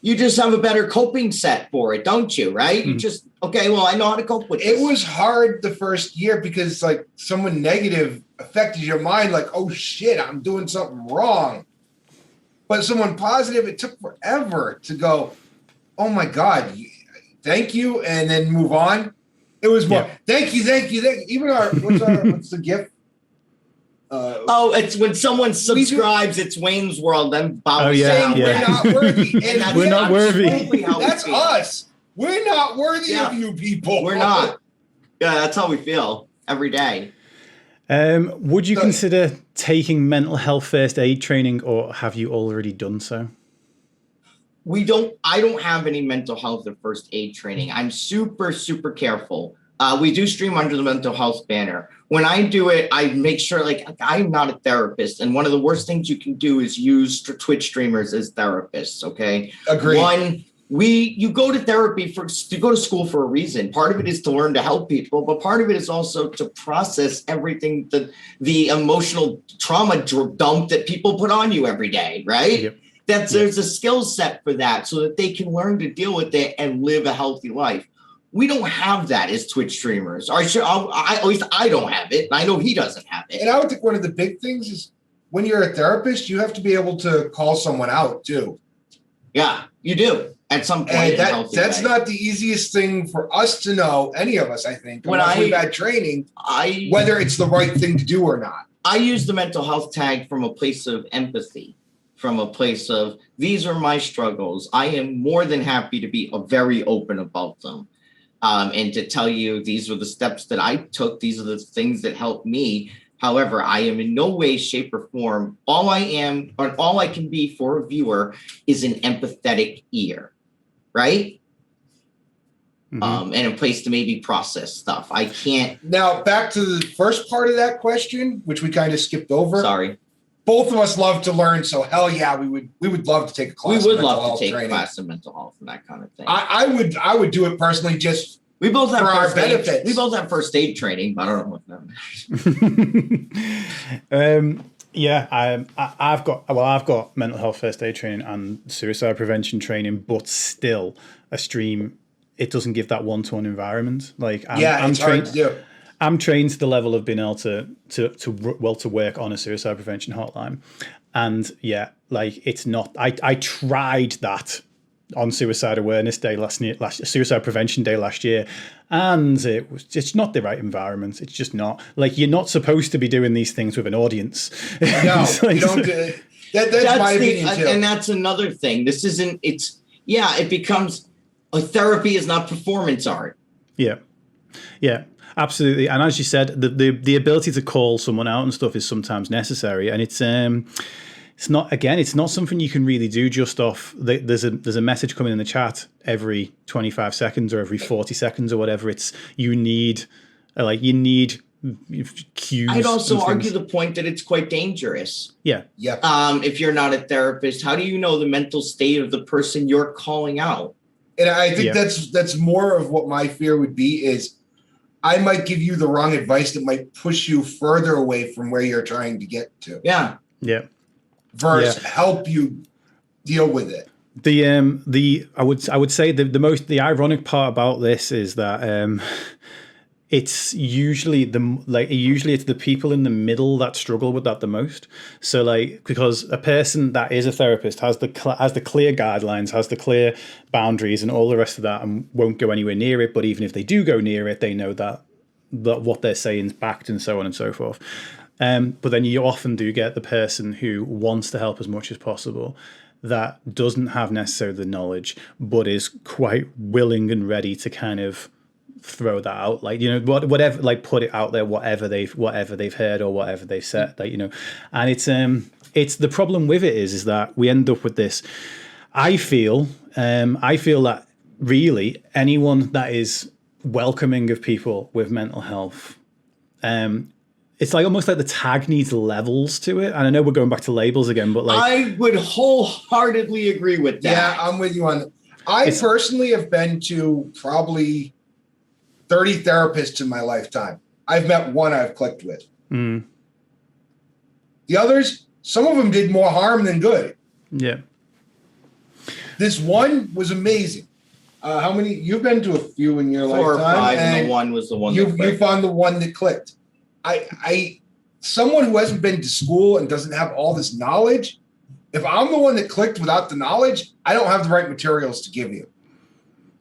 you just have a better coping set for it, don't you? Right? You just, okay, well, I know how to cope with this. It was hard the first year because like someone negative affected your mind, like, oh shit, I'm doing something wrong. But someone positive, it took forever to go, oh my God, thank you, and then move on. It was more, thank you. Even what's the gift? It's when someone subscribes, it's Wayne's World, then Bob saying we're not worthy. And we're not worthy. That's us. We're not worthy of you people. We're not. Yeah, that's how we feel every day. Would you consider taking mental health first aid training, or have you already done so? I don't have any mental health or first aid training. I'm super, super careful. We do stream under the mental health banner. When I do it, I make sure, like, I'm not a therapist. And one of the worst things you can do is use Twitch streamers as therapists. Okay. Agreed. You go to therapy to go to school for a reason. Part of it is to learn to help people, but part of it is also to process everything, the emotional trauma dump that people put on you every day. Right. Yep. There's a skill set for that so that they can learn to deal with it and live a healthy life. we don't have that as Twitch streamers. Or at least I don't have it. I know he doesn't have it. And I would think one of the big things is when you're a therapist, you have to be able to call someone out too. Yeah, you do at some point. And that's not the easiest thing for us to know, any of us, I think, unless we've had training, whether it's the right thing to do or not. I use the mental health tag from a place of empathy, from a place of, these are my struggles. I am more than happy to be very open about them. And to tell you, these were the steps that I took. These are the things that helped me. However, I am in no way, shape, or form. All I am, or all I can be for a viewer, is an empathetic ear, right? And a place to maybe process stuff. I can't. Now, back to the first part of that question, which we kind of skipped over. Sorry. Both of us love to learn, so hell yeah, we would love to take a class. We would love to take a class in mental health and that kind of thing. I would do it personally, just we both have for our benefits. We both have first aid training, but I don't know what that Yeah, I've got mental health first aid training and suicide prevention training, but still, a stream, it doesn't give that one-to-one environment. Like I'm it's hard to do. I'm trained to the level of being able to work on a suicide prevention hotline, and yeah, like it's not. I tried that on Suicide Awareness Day Suicide Prevention Day last year, and it's not the right environment. It's just not. Like, you're not supposed to be doing these things with an audience. No, you don't do it. That's my opinion too. And that's another thing. This isn't. It becomes a therapy is not performance art. Yeah. Absolutely, and as you said, the ability to call someone out and stuff is sometimes necessary, and it's not something you can really do just off. There's a message coming in the chat every 25 seconds or every 40 seconds or whatever. You need cues. I'd also argue the point that it's quite dangerous. Yeah. If you're not a therapist, how do you know the mental state of the person you're calling out? And I think that's more of what my fear would be is, I might give you the wrong advice that might push you further away from where you're trying to get to. Yeah. Versus help you deal with it. I would say the ironic part about this is that it's usually it's the people in the middle that struggle with that the most. So because a person that is a therapist has the clear guidelines, has the clear boundaries and all the rest of that, and won't go anywhere near it. But even if they do go near it, they know that what they're saying is backed and so on and so forth. But then you often do get the person who wants to help as much as possible, that doesn't have necessarily the knowledge, but is quite willing and ready to kind of throw that out, whatever, put it out there, whatever they've heard or whatever they've said, and it's the problem with it is that we end up with this. I feel that really anyone that is welcoming of people with mental health, it's almost like the tag needs levels to it. And I know we're going back to labels again, but I would wholeheartedly agree with that. Yeah, I'm with you on that. I personally have been to probably 30 therapists in my lifetime. I've met one I've clicked with. The others, some of them did more harm than good. Yeah. This one was amazing. How many? You've been to a few in your 4 or lifetime. 5, and the one was the one you found the one that clicked. Someone who hasn't been to school and doesn't have all this knowledge, if I'm the one that clicked without the knowledge, I don't have the right materials to give you.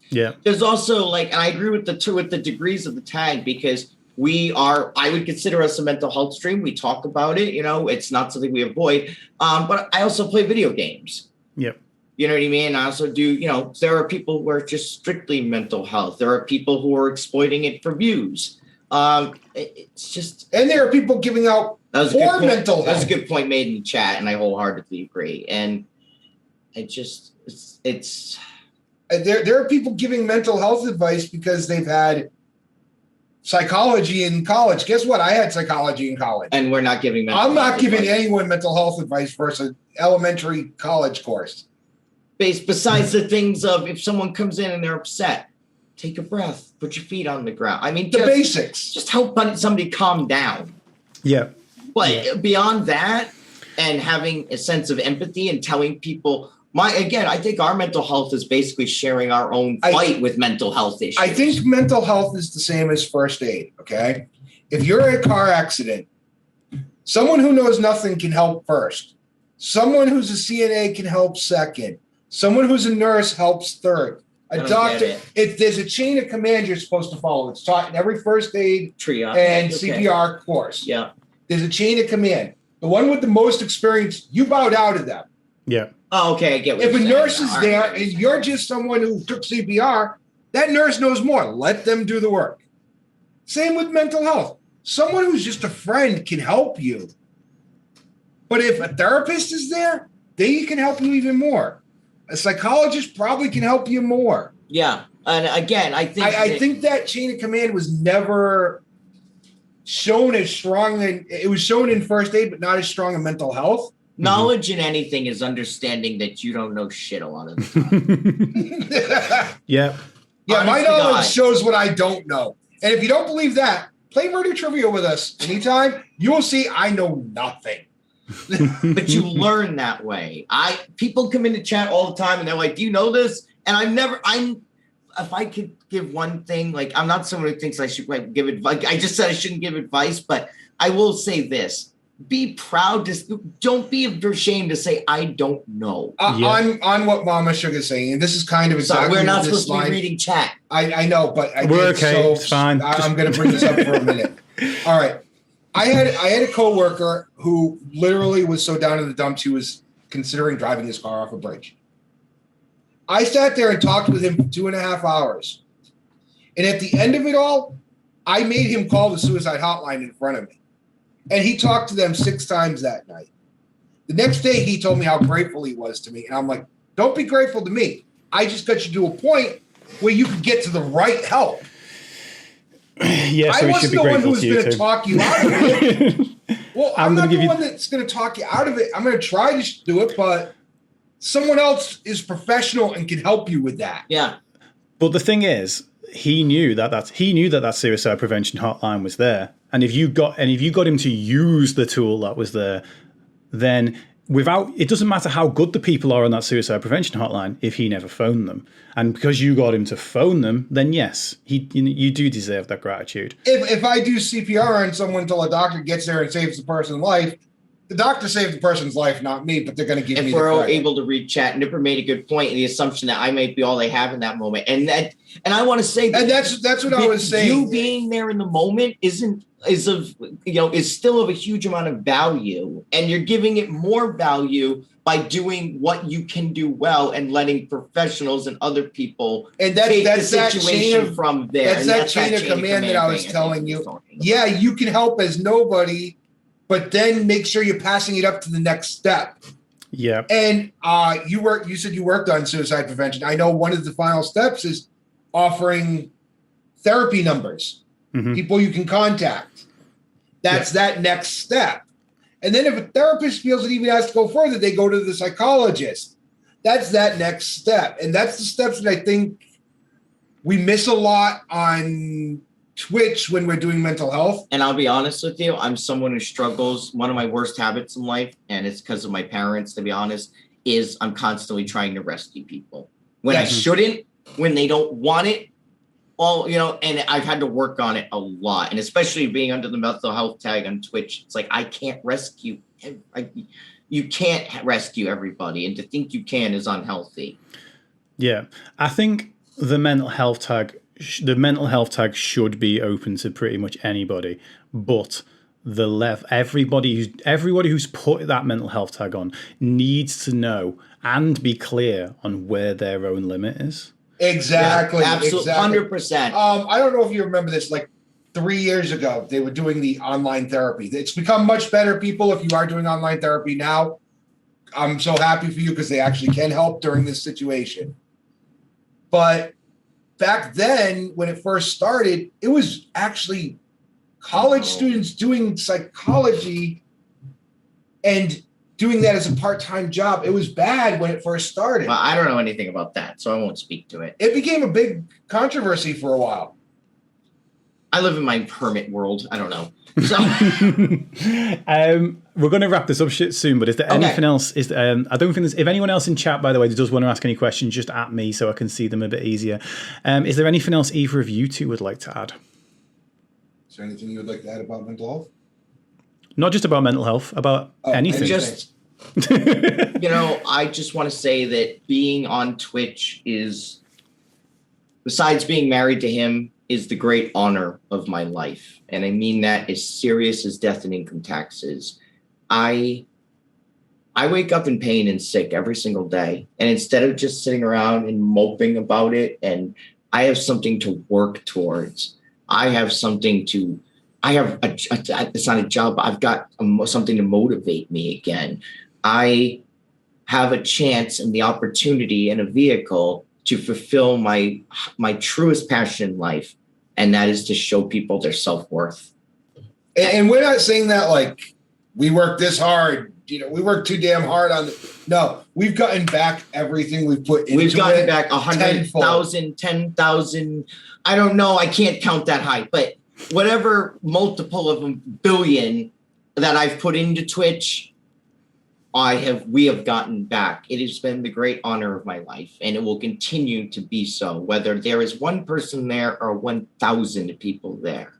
Yeah. There's also and I agree with the degrees of the tag, because I would consider us a mental health stream. We talk about it, it's not something we avoid. But I also play video games. Yep. You know what I mean? I also do, there are people who are just strictly mental health. There are people who are exploiting it for views. It's just, and there are people giving out for mental health. That's a good point made in the chat, and I wholeheartedly agree. And it's there are people giving mental health advice because they've had psychology in college. Guess what? I had psychology in college, and we're not giving. I'm not giving anyone mental health advice versus an elementary college course. Besides the things of, if someone comes in and they're upset, take a breath, put your feet on the ground. I mean, the basics. Just help somebody calm down. Yeah. But beyond that, and having a sense of empathy and telling people I think our mental health is basically sharing our own fight with mental health issues. I think mental health is the same as first aid, okay? If you're in a car accident, someone who knows nothing can help first. Someone who's a CNA can help second. Someone who's a nurse helps third. A doctor, there's a chain of command you're supposed to follow. It's taught in every first aid and CPR course. Yeah. There's a chain of command. The one with the most experience, you bow down to them. Yeah. Oh, okay. I get what if you're a saying. nurse is there and you're just someone who took CPR, that nurse knows more. Let them do the work. Same with mental health. Someone who's just a friend can help you. But if a therapist is there, they can help you even more. A psychologist probably can help you more. Yeah. And again, I think that chain of command was never shown as strong. It was shown in first aid, but not as strong in mental health. Knowledge in anything is understanding that you don't know shit a lot of the time. Yeah. Yeah, my knowledge shows what I don't know. And if you don't believe that, play murder trivia with us anytime. You will see I know nothing. But you learn that way. People come into chat all the time and they're like, do you know this? And if I could give one thing, like, I'm not someone who thinks I should give advice. I just said I shouldn't give advice, but I will say this. Be proud don't be ashamed to say, I don't know. On what Mama Sugar's saying, and this is kind of exactly we're not supposed to be reading chat. I know, but we're okay. So it's fine. I'm going to bring this up for a minute. All right. I had a coworker who literally was so down in the dumps he was considering driving his car off a bridge. I sat there and talked with him for 2.5 hours. And at the end of it all, I made him call the suicide hotline in front of me. And he talked to them 6 times that night. The next day, he told me how grateful he was to me. And I'm like, don't be grateful to me. I just got you to a point where you could get to the right help. Yeah, so I wasn't the one who was going to talk you out of it. Well, I'm not the one that's going to talk you out of it. I'm going to try to do it, but someone else is professional and can help you with that. Yeah. But the thing is, he knew that suicide prevention hotline was there. And if you got him to use the tool that was there, then it doesn't matter how good the people are on that suicide prevention hotline if he never phoned them. And because you got him to phone them, then yes, you do deserve that gratitude. If I do CPR on someone until a doctor gets there and saves the person's life, the doctor saved the person's life, not me, but they're going to give me the credit. If we're able to read chat, Nipper made a good point in the assumption that I might be all they have in that moment. And I want to say that. And that's what I was saying. You being there in the moment is still of a huge amount of value, and you're giving it more value by doing what you can do well and letting professionals and other people take the situation from there. That's that chain of command that I was telling you. Yeah, you can help as nobody, but then make sure you're passing it up to the next step. Yeah. And you said you worked on suicide prevention. I know one of the final steps is offering therapy numbers, people you can contact. That's that next step. And then if a therapist feels it even has to go further, they go to the psychologist. That's that next step. And that's the steps that I think we miss a lot on Twitch when we're doing mental health. And I'll be honest with you, I'm someone who struggles. One of my worst habits in life, and it's because of my parents, to be honest, is I'm constantly trying to rescue people when I shouldn't, when they don't want it. And I've had to work on it a lot. And especially being under the mental health tag on Twitch, it's like, I can't rescue. You can't rescue everybody. And to think you can is unhealthy. Yeah. I think the mental health tag should be open to pretty much anybody, but everybody who's put that mental health tag on needs to know and be clear on where their own limit is. Exactly. Yeah, absolutely. 100%. I don't know if you remember this, like 3 years ago, they were doing the online therapy. It's become much better, people. If you are doing online therapy now, I'm so happy for you because they actually can help during this situation. But back then, when it first started, it was actually college students doing psychology and doing that as a part-time job. It was bad when it first started. Well, I don't know anything about that, so I won't speak to it. It became a big controversy for a while. I live in my hermit world. I don't know. So we're going to wrap this up soon, but is there anything else? I don't think there's, if anyone else in chat, by the way, does want to ask any questions, just at me so I can see them a bit easier. Is there anything else either of you two would like to add? Is there anything you would like to add about mental health? Not just about mental health, about anything. I just want to say that being on Twitch is, besides being married to him, is the great honor of my life. And I mean that as serious as death and income tax is. I wake up in pain and sick every single day. And instead of just sitting around and moping about it, and I have something to work towards. It's not a job. I've got something to motivate me again. I have a chance and the opportunity and a vehicle to fulfill my truest passion in life, and that is to show people their self-worth. And we're not saying that like we work this hard, we work too damn hard on it. No, we've gotten back everything we've put into it. We've gotten back 100,000, 10,000. I don't know. I can't count that high, but whatever multiple of a billion that I've put into Twitch, we have gotten back. It has been the great honor of my life, and it will continue to be so. Whether there is one person there or 1,000 people there,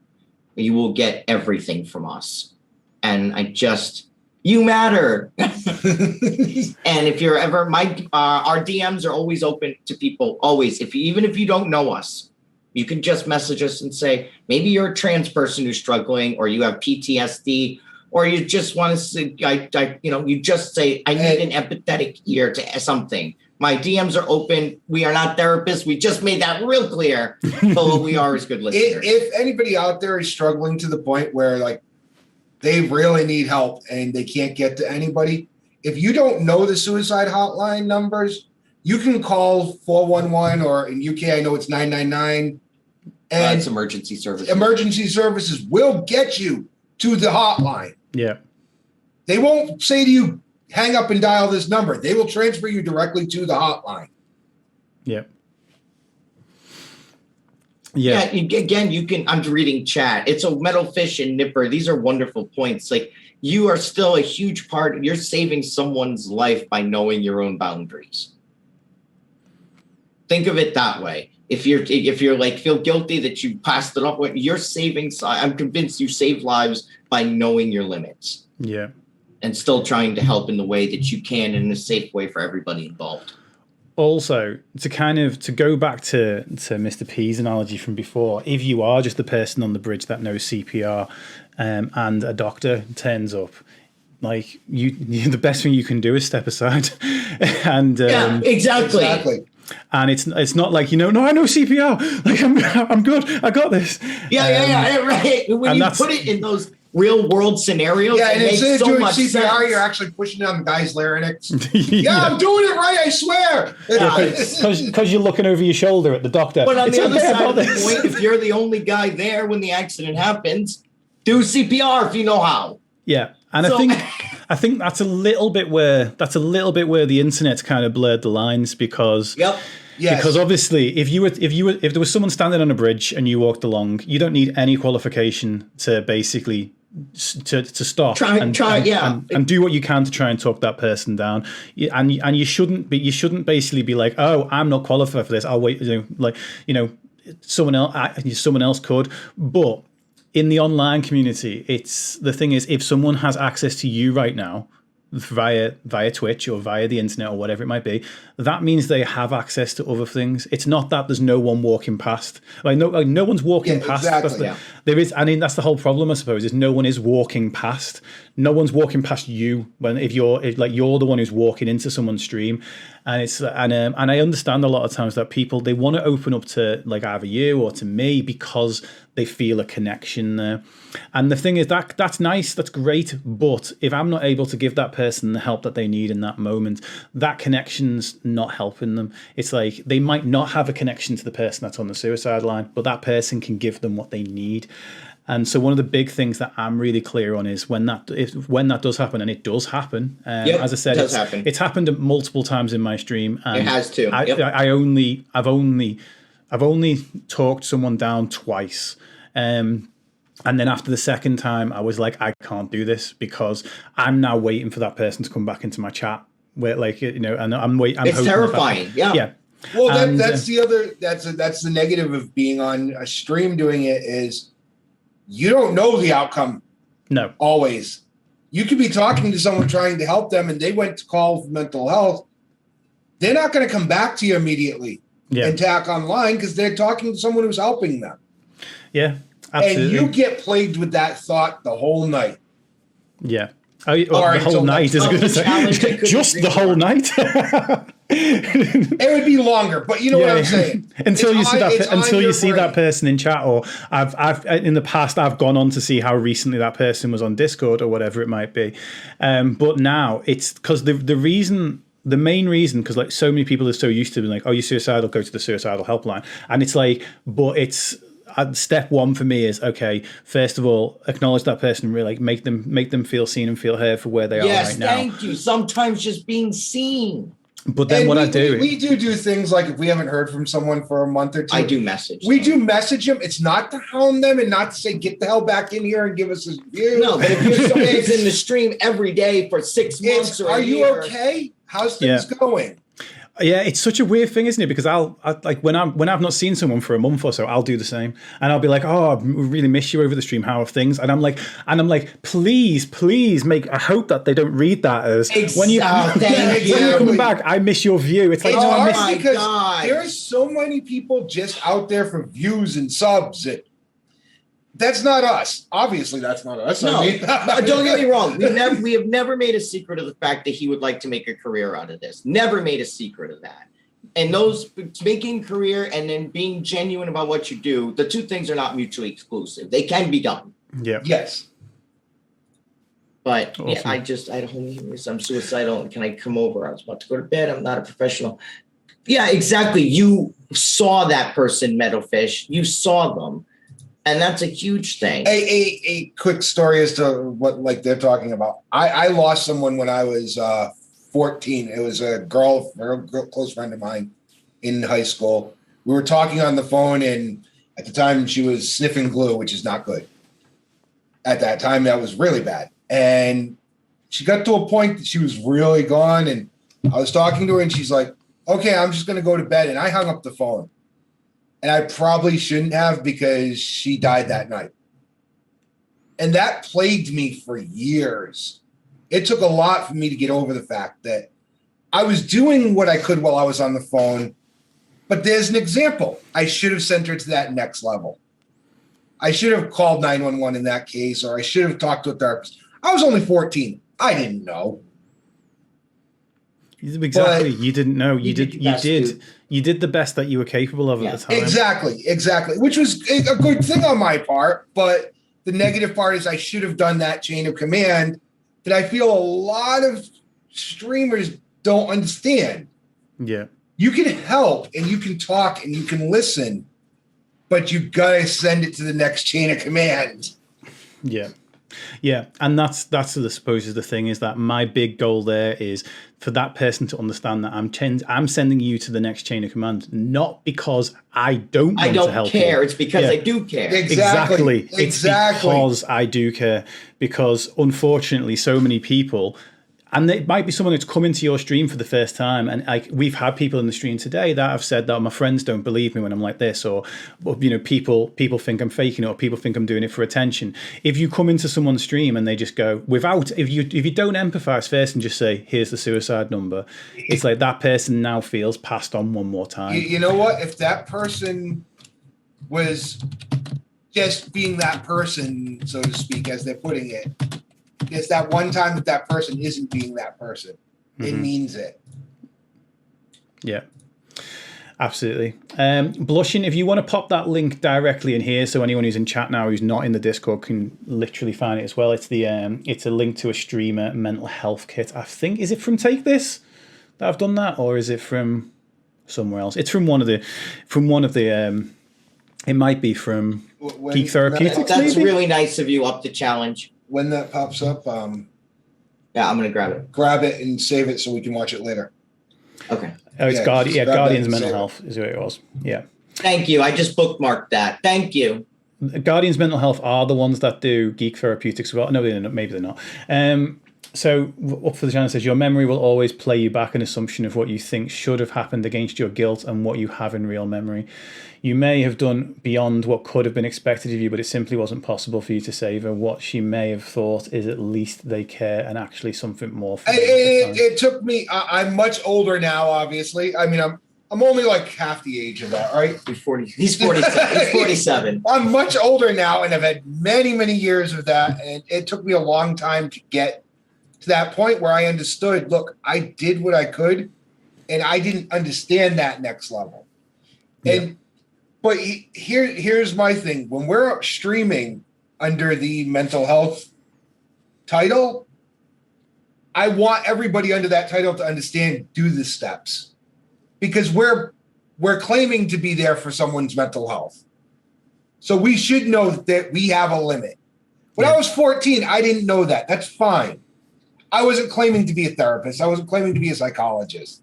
you will get everything from us. And you matter. And if you're ever, our DMs are always open to people. Always, even if you don't know us, you can just message us and say, maybe you're a trans person who's struggling, or you have PTSD. Or you just want to say, you just say, I need an empathetic ear to something. My DMs are open. We are not therapists. We just made that real clear. But what we are is good listeners. If anybody out there is struggling to the point where like they really need help and they can't get to anybody, if you don't know the suicide hotline numbers, you can call 411, or in UK, I know it's 999. And it's emergency services. Emergency services will get you to the hotline. Yeah. They won't say to you, hang up and dial this number. They will transfer you directly to the hotline. Yeah. Yeah. Again, I'm reading chat. It's a Metal Fish and Nipper. These are wonderful points. Like, you are still a huge part. You're saving someone's life by knowing your own boundaries. Think of it that way. If you're like feel guilty that you passed it off, you're saving. I'm convinced you save lives by knowing your limits. Yeah. And still trying to help in the way that you can in a safe way for everybody involved. Also, to go back to Mr. P's analogy from before, if you are just the person on the bridge that knows CPR, and a doctor turns up, like the best thing you can do is step aside. And yeah, exactly. And it's not like, no, I know CPR. Like, I'm good. I got this. Yeah, right. When you put it in those real world scenarios, and instead of doing CPR, sense. You're actually pushing down the guy's larynx. I'm doing it right, I swear. Because you're looking over your shoulder at the doctor. But on the other side of the point, if you're the only guy there when the accident happens, do CPR if you know how. Yeah, and I think that's a little bit where the internet's kind of blurred the lines, because because obviously if there was someone standing on a bridge and you walked along, you don't need any qualification to basically to stop and do what you can to try and talk that person down. And you shouldn't basically be like, oh, I'm not qualified for this, I'll wait, someone else could. But in the online community, the thing is, if someone has access to you right now via Twitch or via the internet or whatever it might be, that means they have access to other things. It's not that there's no one walking past. No one's walking past. Exactly. There is. I mean, that's the whole problem, I suppose. Is no one is walking past. No one's walking past you if you're the one who's walking into someone's stream. And I understand a lot of times that people, they want to open up to like either you or to me because they feel a connection there. And the thing is that's nice, that's great. But if I'm not able to give that person the help that they need in that moment, that connection's not helping them. It's like they might not have a connection to the person that's on the suicide line, but that person can give them what they need. And so one of the big things that I'm really clear on is when that does happen, and it does happen. As I said, it's happened multiple times in my stream. And it has too. I've only talked someone down twice. And then after the second time, I was like, I can't do this because I'm now waiting for that person to come back into my chat. Where, like, you know, and I'm waiting. It's terrifying. Yeah. Well, that's the other. That's the negative of being on a stream doing it is you don't know the outcome. No. Always. You could be talking to someone trying to help them, and they went to call for mental health. They're not going to come back to you immediately and tack online because they're talking to someone who's helping them. Yeah. Absolutely. And you get plagued with that thought the whole night. Yeah. Oh, the whole night is going to say just the whole night. It would be longer, but you know what I'm saying. Until you see that person in chat, or I've in the past I've gone on to see how recently that person was on Discord or whatever it might be. But now it's because the main reason, because like so many people are so used to being like, oh, you're suicidal, go to the suicidal helpline, and it's like, but it's. Step one for me is, okay, first of all, acknowledge that person, really, like make them feel seen and feel heard for where they are right now. Yes, thank you. Sometimes just being seen. But then we do things like if we haven't heard from someone for a month or two. I do message them. We do message them. It's not to hound them and not to say, get the hell back in here and give us a view. No, but if you're somebody's in the stream every day for 6 months or a year. Are you okay? How's things going? Yeah, it's such a weird thing, isn't it? Because I like when I've not seen someone for a month or so, I'll do the same, and I'll be like, "Oh, I really miss you over the stream. How are things?" And I'm like, please make. I hope that they don't read that as when you come back. I miss your view. It's like, there are so many people just out there for views and subs. That's not us. Obviously, that's not us. No, don't get me wrong. We have never made a secret of the fact that he would like to make a career out of this. Never made a secret of that. And those making career and then being genuine about what you do, the two things are not mutually exclusive. They can be done. Yeah. Yes. But awesome. I'm suicidal. Can I come over? I was about to go to bed. I'm not a professional. Yeah, exactly. You saw that person, Meadowfish. You saw them. And that's a huge thing. A quick story as to what like they're talking about. I lost someone when I was 14. It was a girl, close friend of mine in high school. We were talking on the phone, and at the time she was sniffing glue, which is not good. At that time, that was really bad. And she got to a point that she was really gone, and I was talking to her, and she's like, okay, I'm just going to go to bed. And I hung up the phone. And I probably shouldn't have because she died that night. And that plagued me for years. It took a lot for me to get over the fact that I was doing what I could while I was on the phone. But there's an example. I should have sent her to that next level. I should have called 911 in that case, or I should have talked to a therapist. I was only 14. I didn't know. Exactly. You didn't know. You did the best that you were capable of at the time. Exactly. Which was a good thing on my part. But the negative part is I should have done that chain of command that I feel a lot of streamers don't understand. Yeah. You can help and you can talk and you can listen, but you gotta send it to the next chain of command. Yeah. Yeah, and that's I suppose is the thing, is that my big goal there is for that person to understand that I'm sending you to the next chain of command, not because I don't want to help you. It's because I do care. Exactly. It's because I do care, because unfortunately so many people, and it might be someone who's come into your stream for the first time, and like we've had people in the stream today that have said that my friends don't believe me when I'm like this, or you know, people think I'm faking it, or people think I'm doing it for attention. If you come into someone's stream and they just go if you don't empathize first and just say, here's the suicide number, it's like that person now feels passed on one more time. You know what? If that person was just being that person, so to speak, as they're putting it, it's that one time that person isn't being that person. It means it. Yeah, absolutely. Blushing, if you want to pop that link directly in here, so anyone who's in chat now who's not in the Discord can literally find it as well. It's it's a link to a streamer mental health kit. I think, is it from Take This that I've done that, or is it from somewhere else? It's from one of the it might be from Geek Therapeutics. That's maybe? Really nice of you. Up the challenge. When that pops up, yeah, I'm gonna grab it. Grab it and save it so we can watch it later. Okay. Oh, it's Guardians Mental Health is who it was. Yeah. Thank you. I just bookmarked that. Thank you. Guardians Mental Health are the ones that do Geek Therapeutics. Well, no, they're not, maybe they're not. So up for the channel says, your memory will always play you back an assumption of what you think should have happened against your guilt and what you have in real memory. You may have done beyond what could have been expected of you, but it simply wasn't possible for you to save her. What she may have thought is at least they care and actually something more for you. It took me, I'm much older now, obviously. I mean, I'm only like half the age of that, right? He's 40. He's 47. He's 47. I'm much older now, and I've had many, many years of that. And it took me a long time to get to that point where I understood, look, I did what I could, and I didn't understand that next level. Yeah. But here's my thing. When we're streaming under the mental health title, I want everybody under that title to understand, do the steps. Because we're claiming to be there for someone's mental health. So we should know that we have a limit. When I was 14, I didn't know that. That's fine. I wasn't claiming to be a therapist. I wasn't claiming to be a psychologist.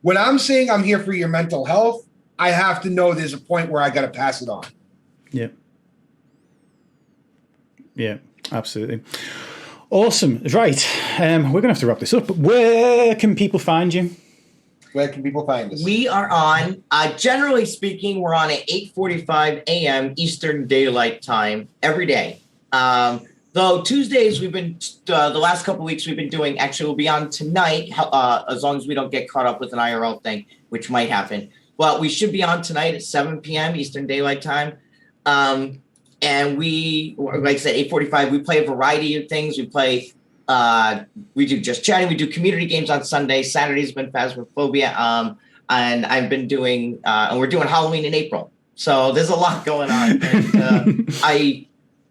When I'm saying I'm here for your mental health, I have to know there's a point where I got to pass it on. Yeah. Yeah, absolutely. Awesome. Right. We're going to have to wrap this up. But where can people find you? Where can people find us? We are on, generally speaking, we're on at 8:45 a.m. Eastern Daylight Time every day. Though Tuesdays, we've been, the last couple of weeks, we've been doing, actually we'll be on tonight, as long as we don't get caught up with an IRL thing, which might happen. Well, we should be on tonight at 7 p.m. Eastern Daylight Time. And we, like I said, 8:45, we play a variety of things. We play, we do just chatting. We do community games on Sunday. Saturday's been Phasmophobia. And I've been doing, and we're doing Halloween in April. So there's a lot going on. And,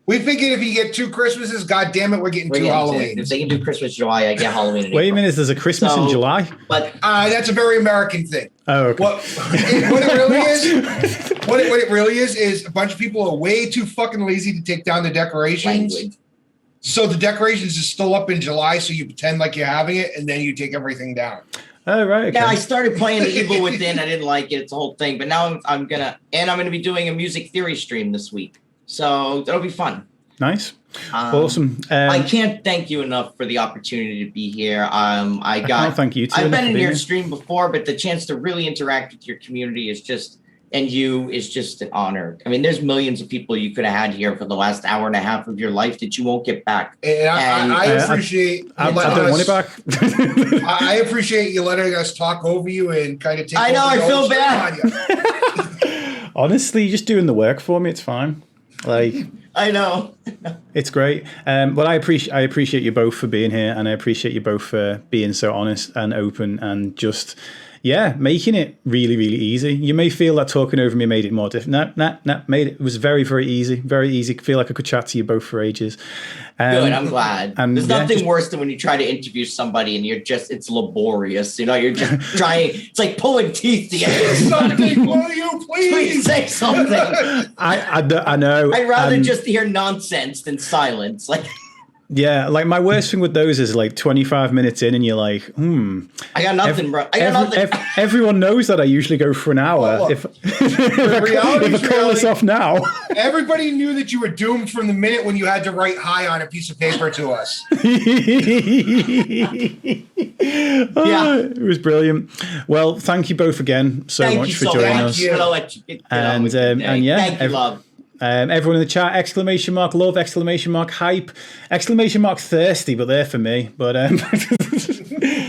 we figured if you get 2 Christmases, God damn it, we're getting 2 Halloweens. If they can do Christmas, July, I get Halloween in Wait April. a minute, there's a Christmas in July? But that's a very American thing. Oh, okay. What it really is a bunch of people are way too fucking lazy to take down the decorations. Language. So the decorations are still up in July, so you pretend like you're having it, and then you take everything down. Oh, right. Okay. Yeah, I started playing The Evil Within. I didn't like it. It's a whole thing. But now I'm gonna be doing a music theory stream this week. So that'll be fun. Nice. Awesome. I can't thank you enough for the opportunity to be here. I can't thank you too. I've been in your stream before, but the chance to really interact with your community is just an honor. I mean, there's millions of people you could have had here for the last hour and a half of your life that you won't get back. And I appreciate. I don't want it back. I appreciate you letting us talk over you and kind of take. I know. I feel bad. Honestly, just doing the work for me. It's fine. Like. I know. It's great. But I appreciate you both for being here, and I appreciate you both for being so honest and open and just, making it really, really easy. You may feel that talking over me made it more difficult. It was very, very easy. Very easy. I feel like I could chat to you both for ages. Good, I'm glad. And there's nothing worse than when you try to interview somebody and it's laborious. You know, you're just trying, it's like pulling teeth to get something. Will you please say something? I know. I'd rather just hear nonsense than silence. Like, yeah, like my worst thing with those is like 25 minutes in and you're like, I got nothing, bro. I got nothing. Everyone knows that I usually go for an hour. Well, if I call this off now. Everybody knew that you were doomed from the minute when you had to write hi on a piece of paper to us. It was brilliant. Well, thank you both again so much for joining us. I'll let you get and thank you, love. Everyone in the chat, !, love, !, hype, !, thirsty, but they're for me. But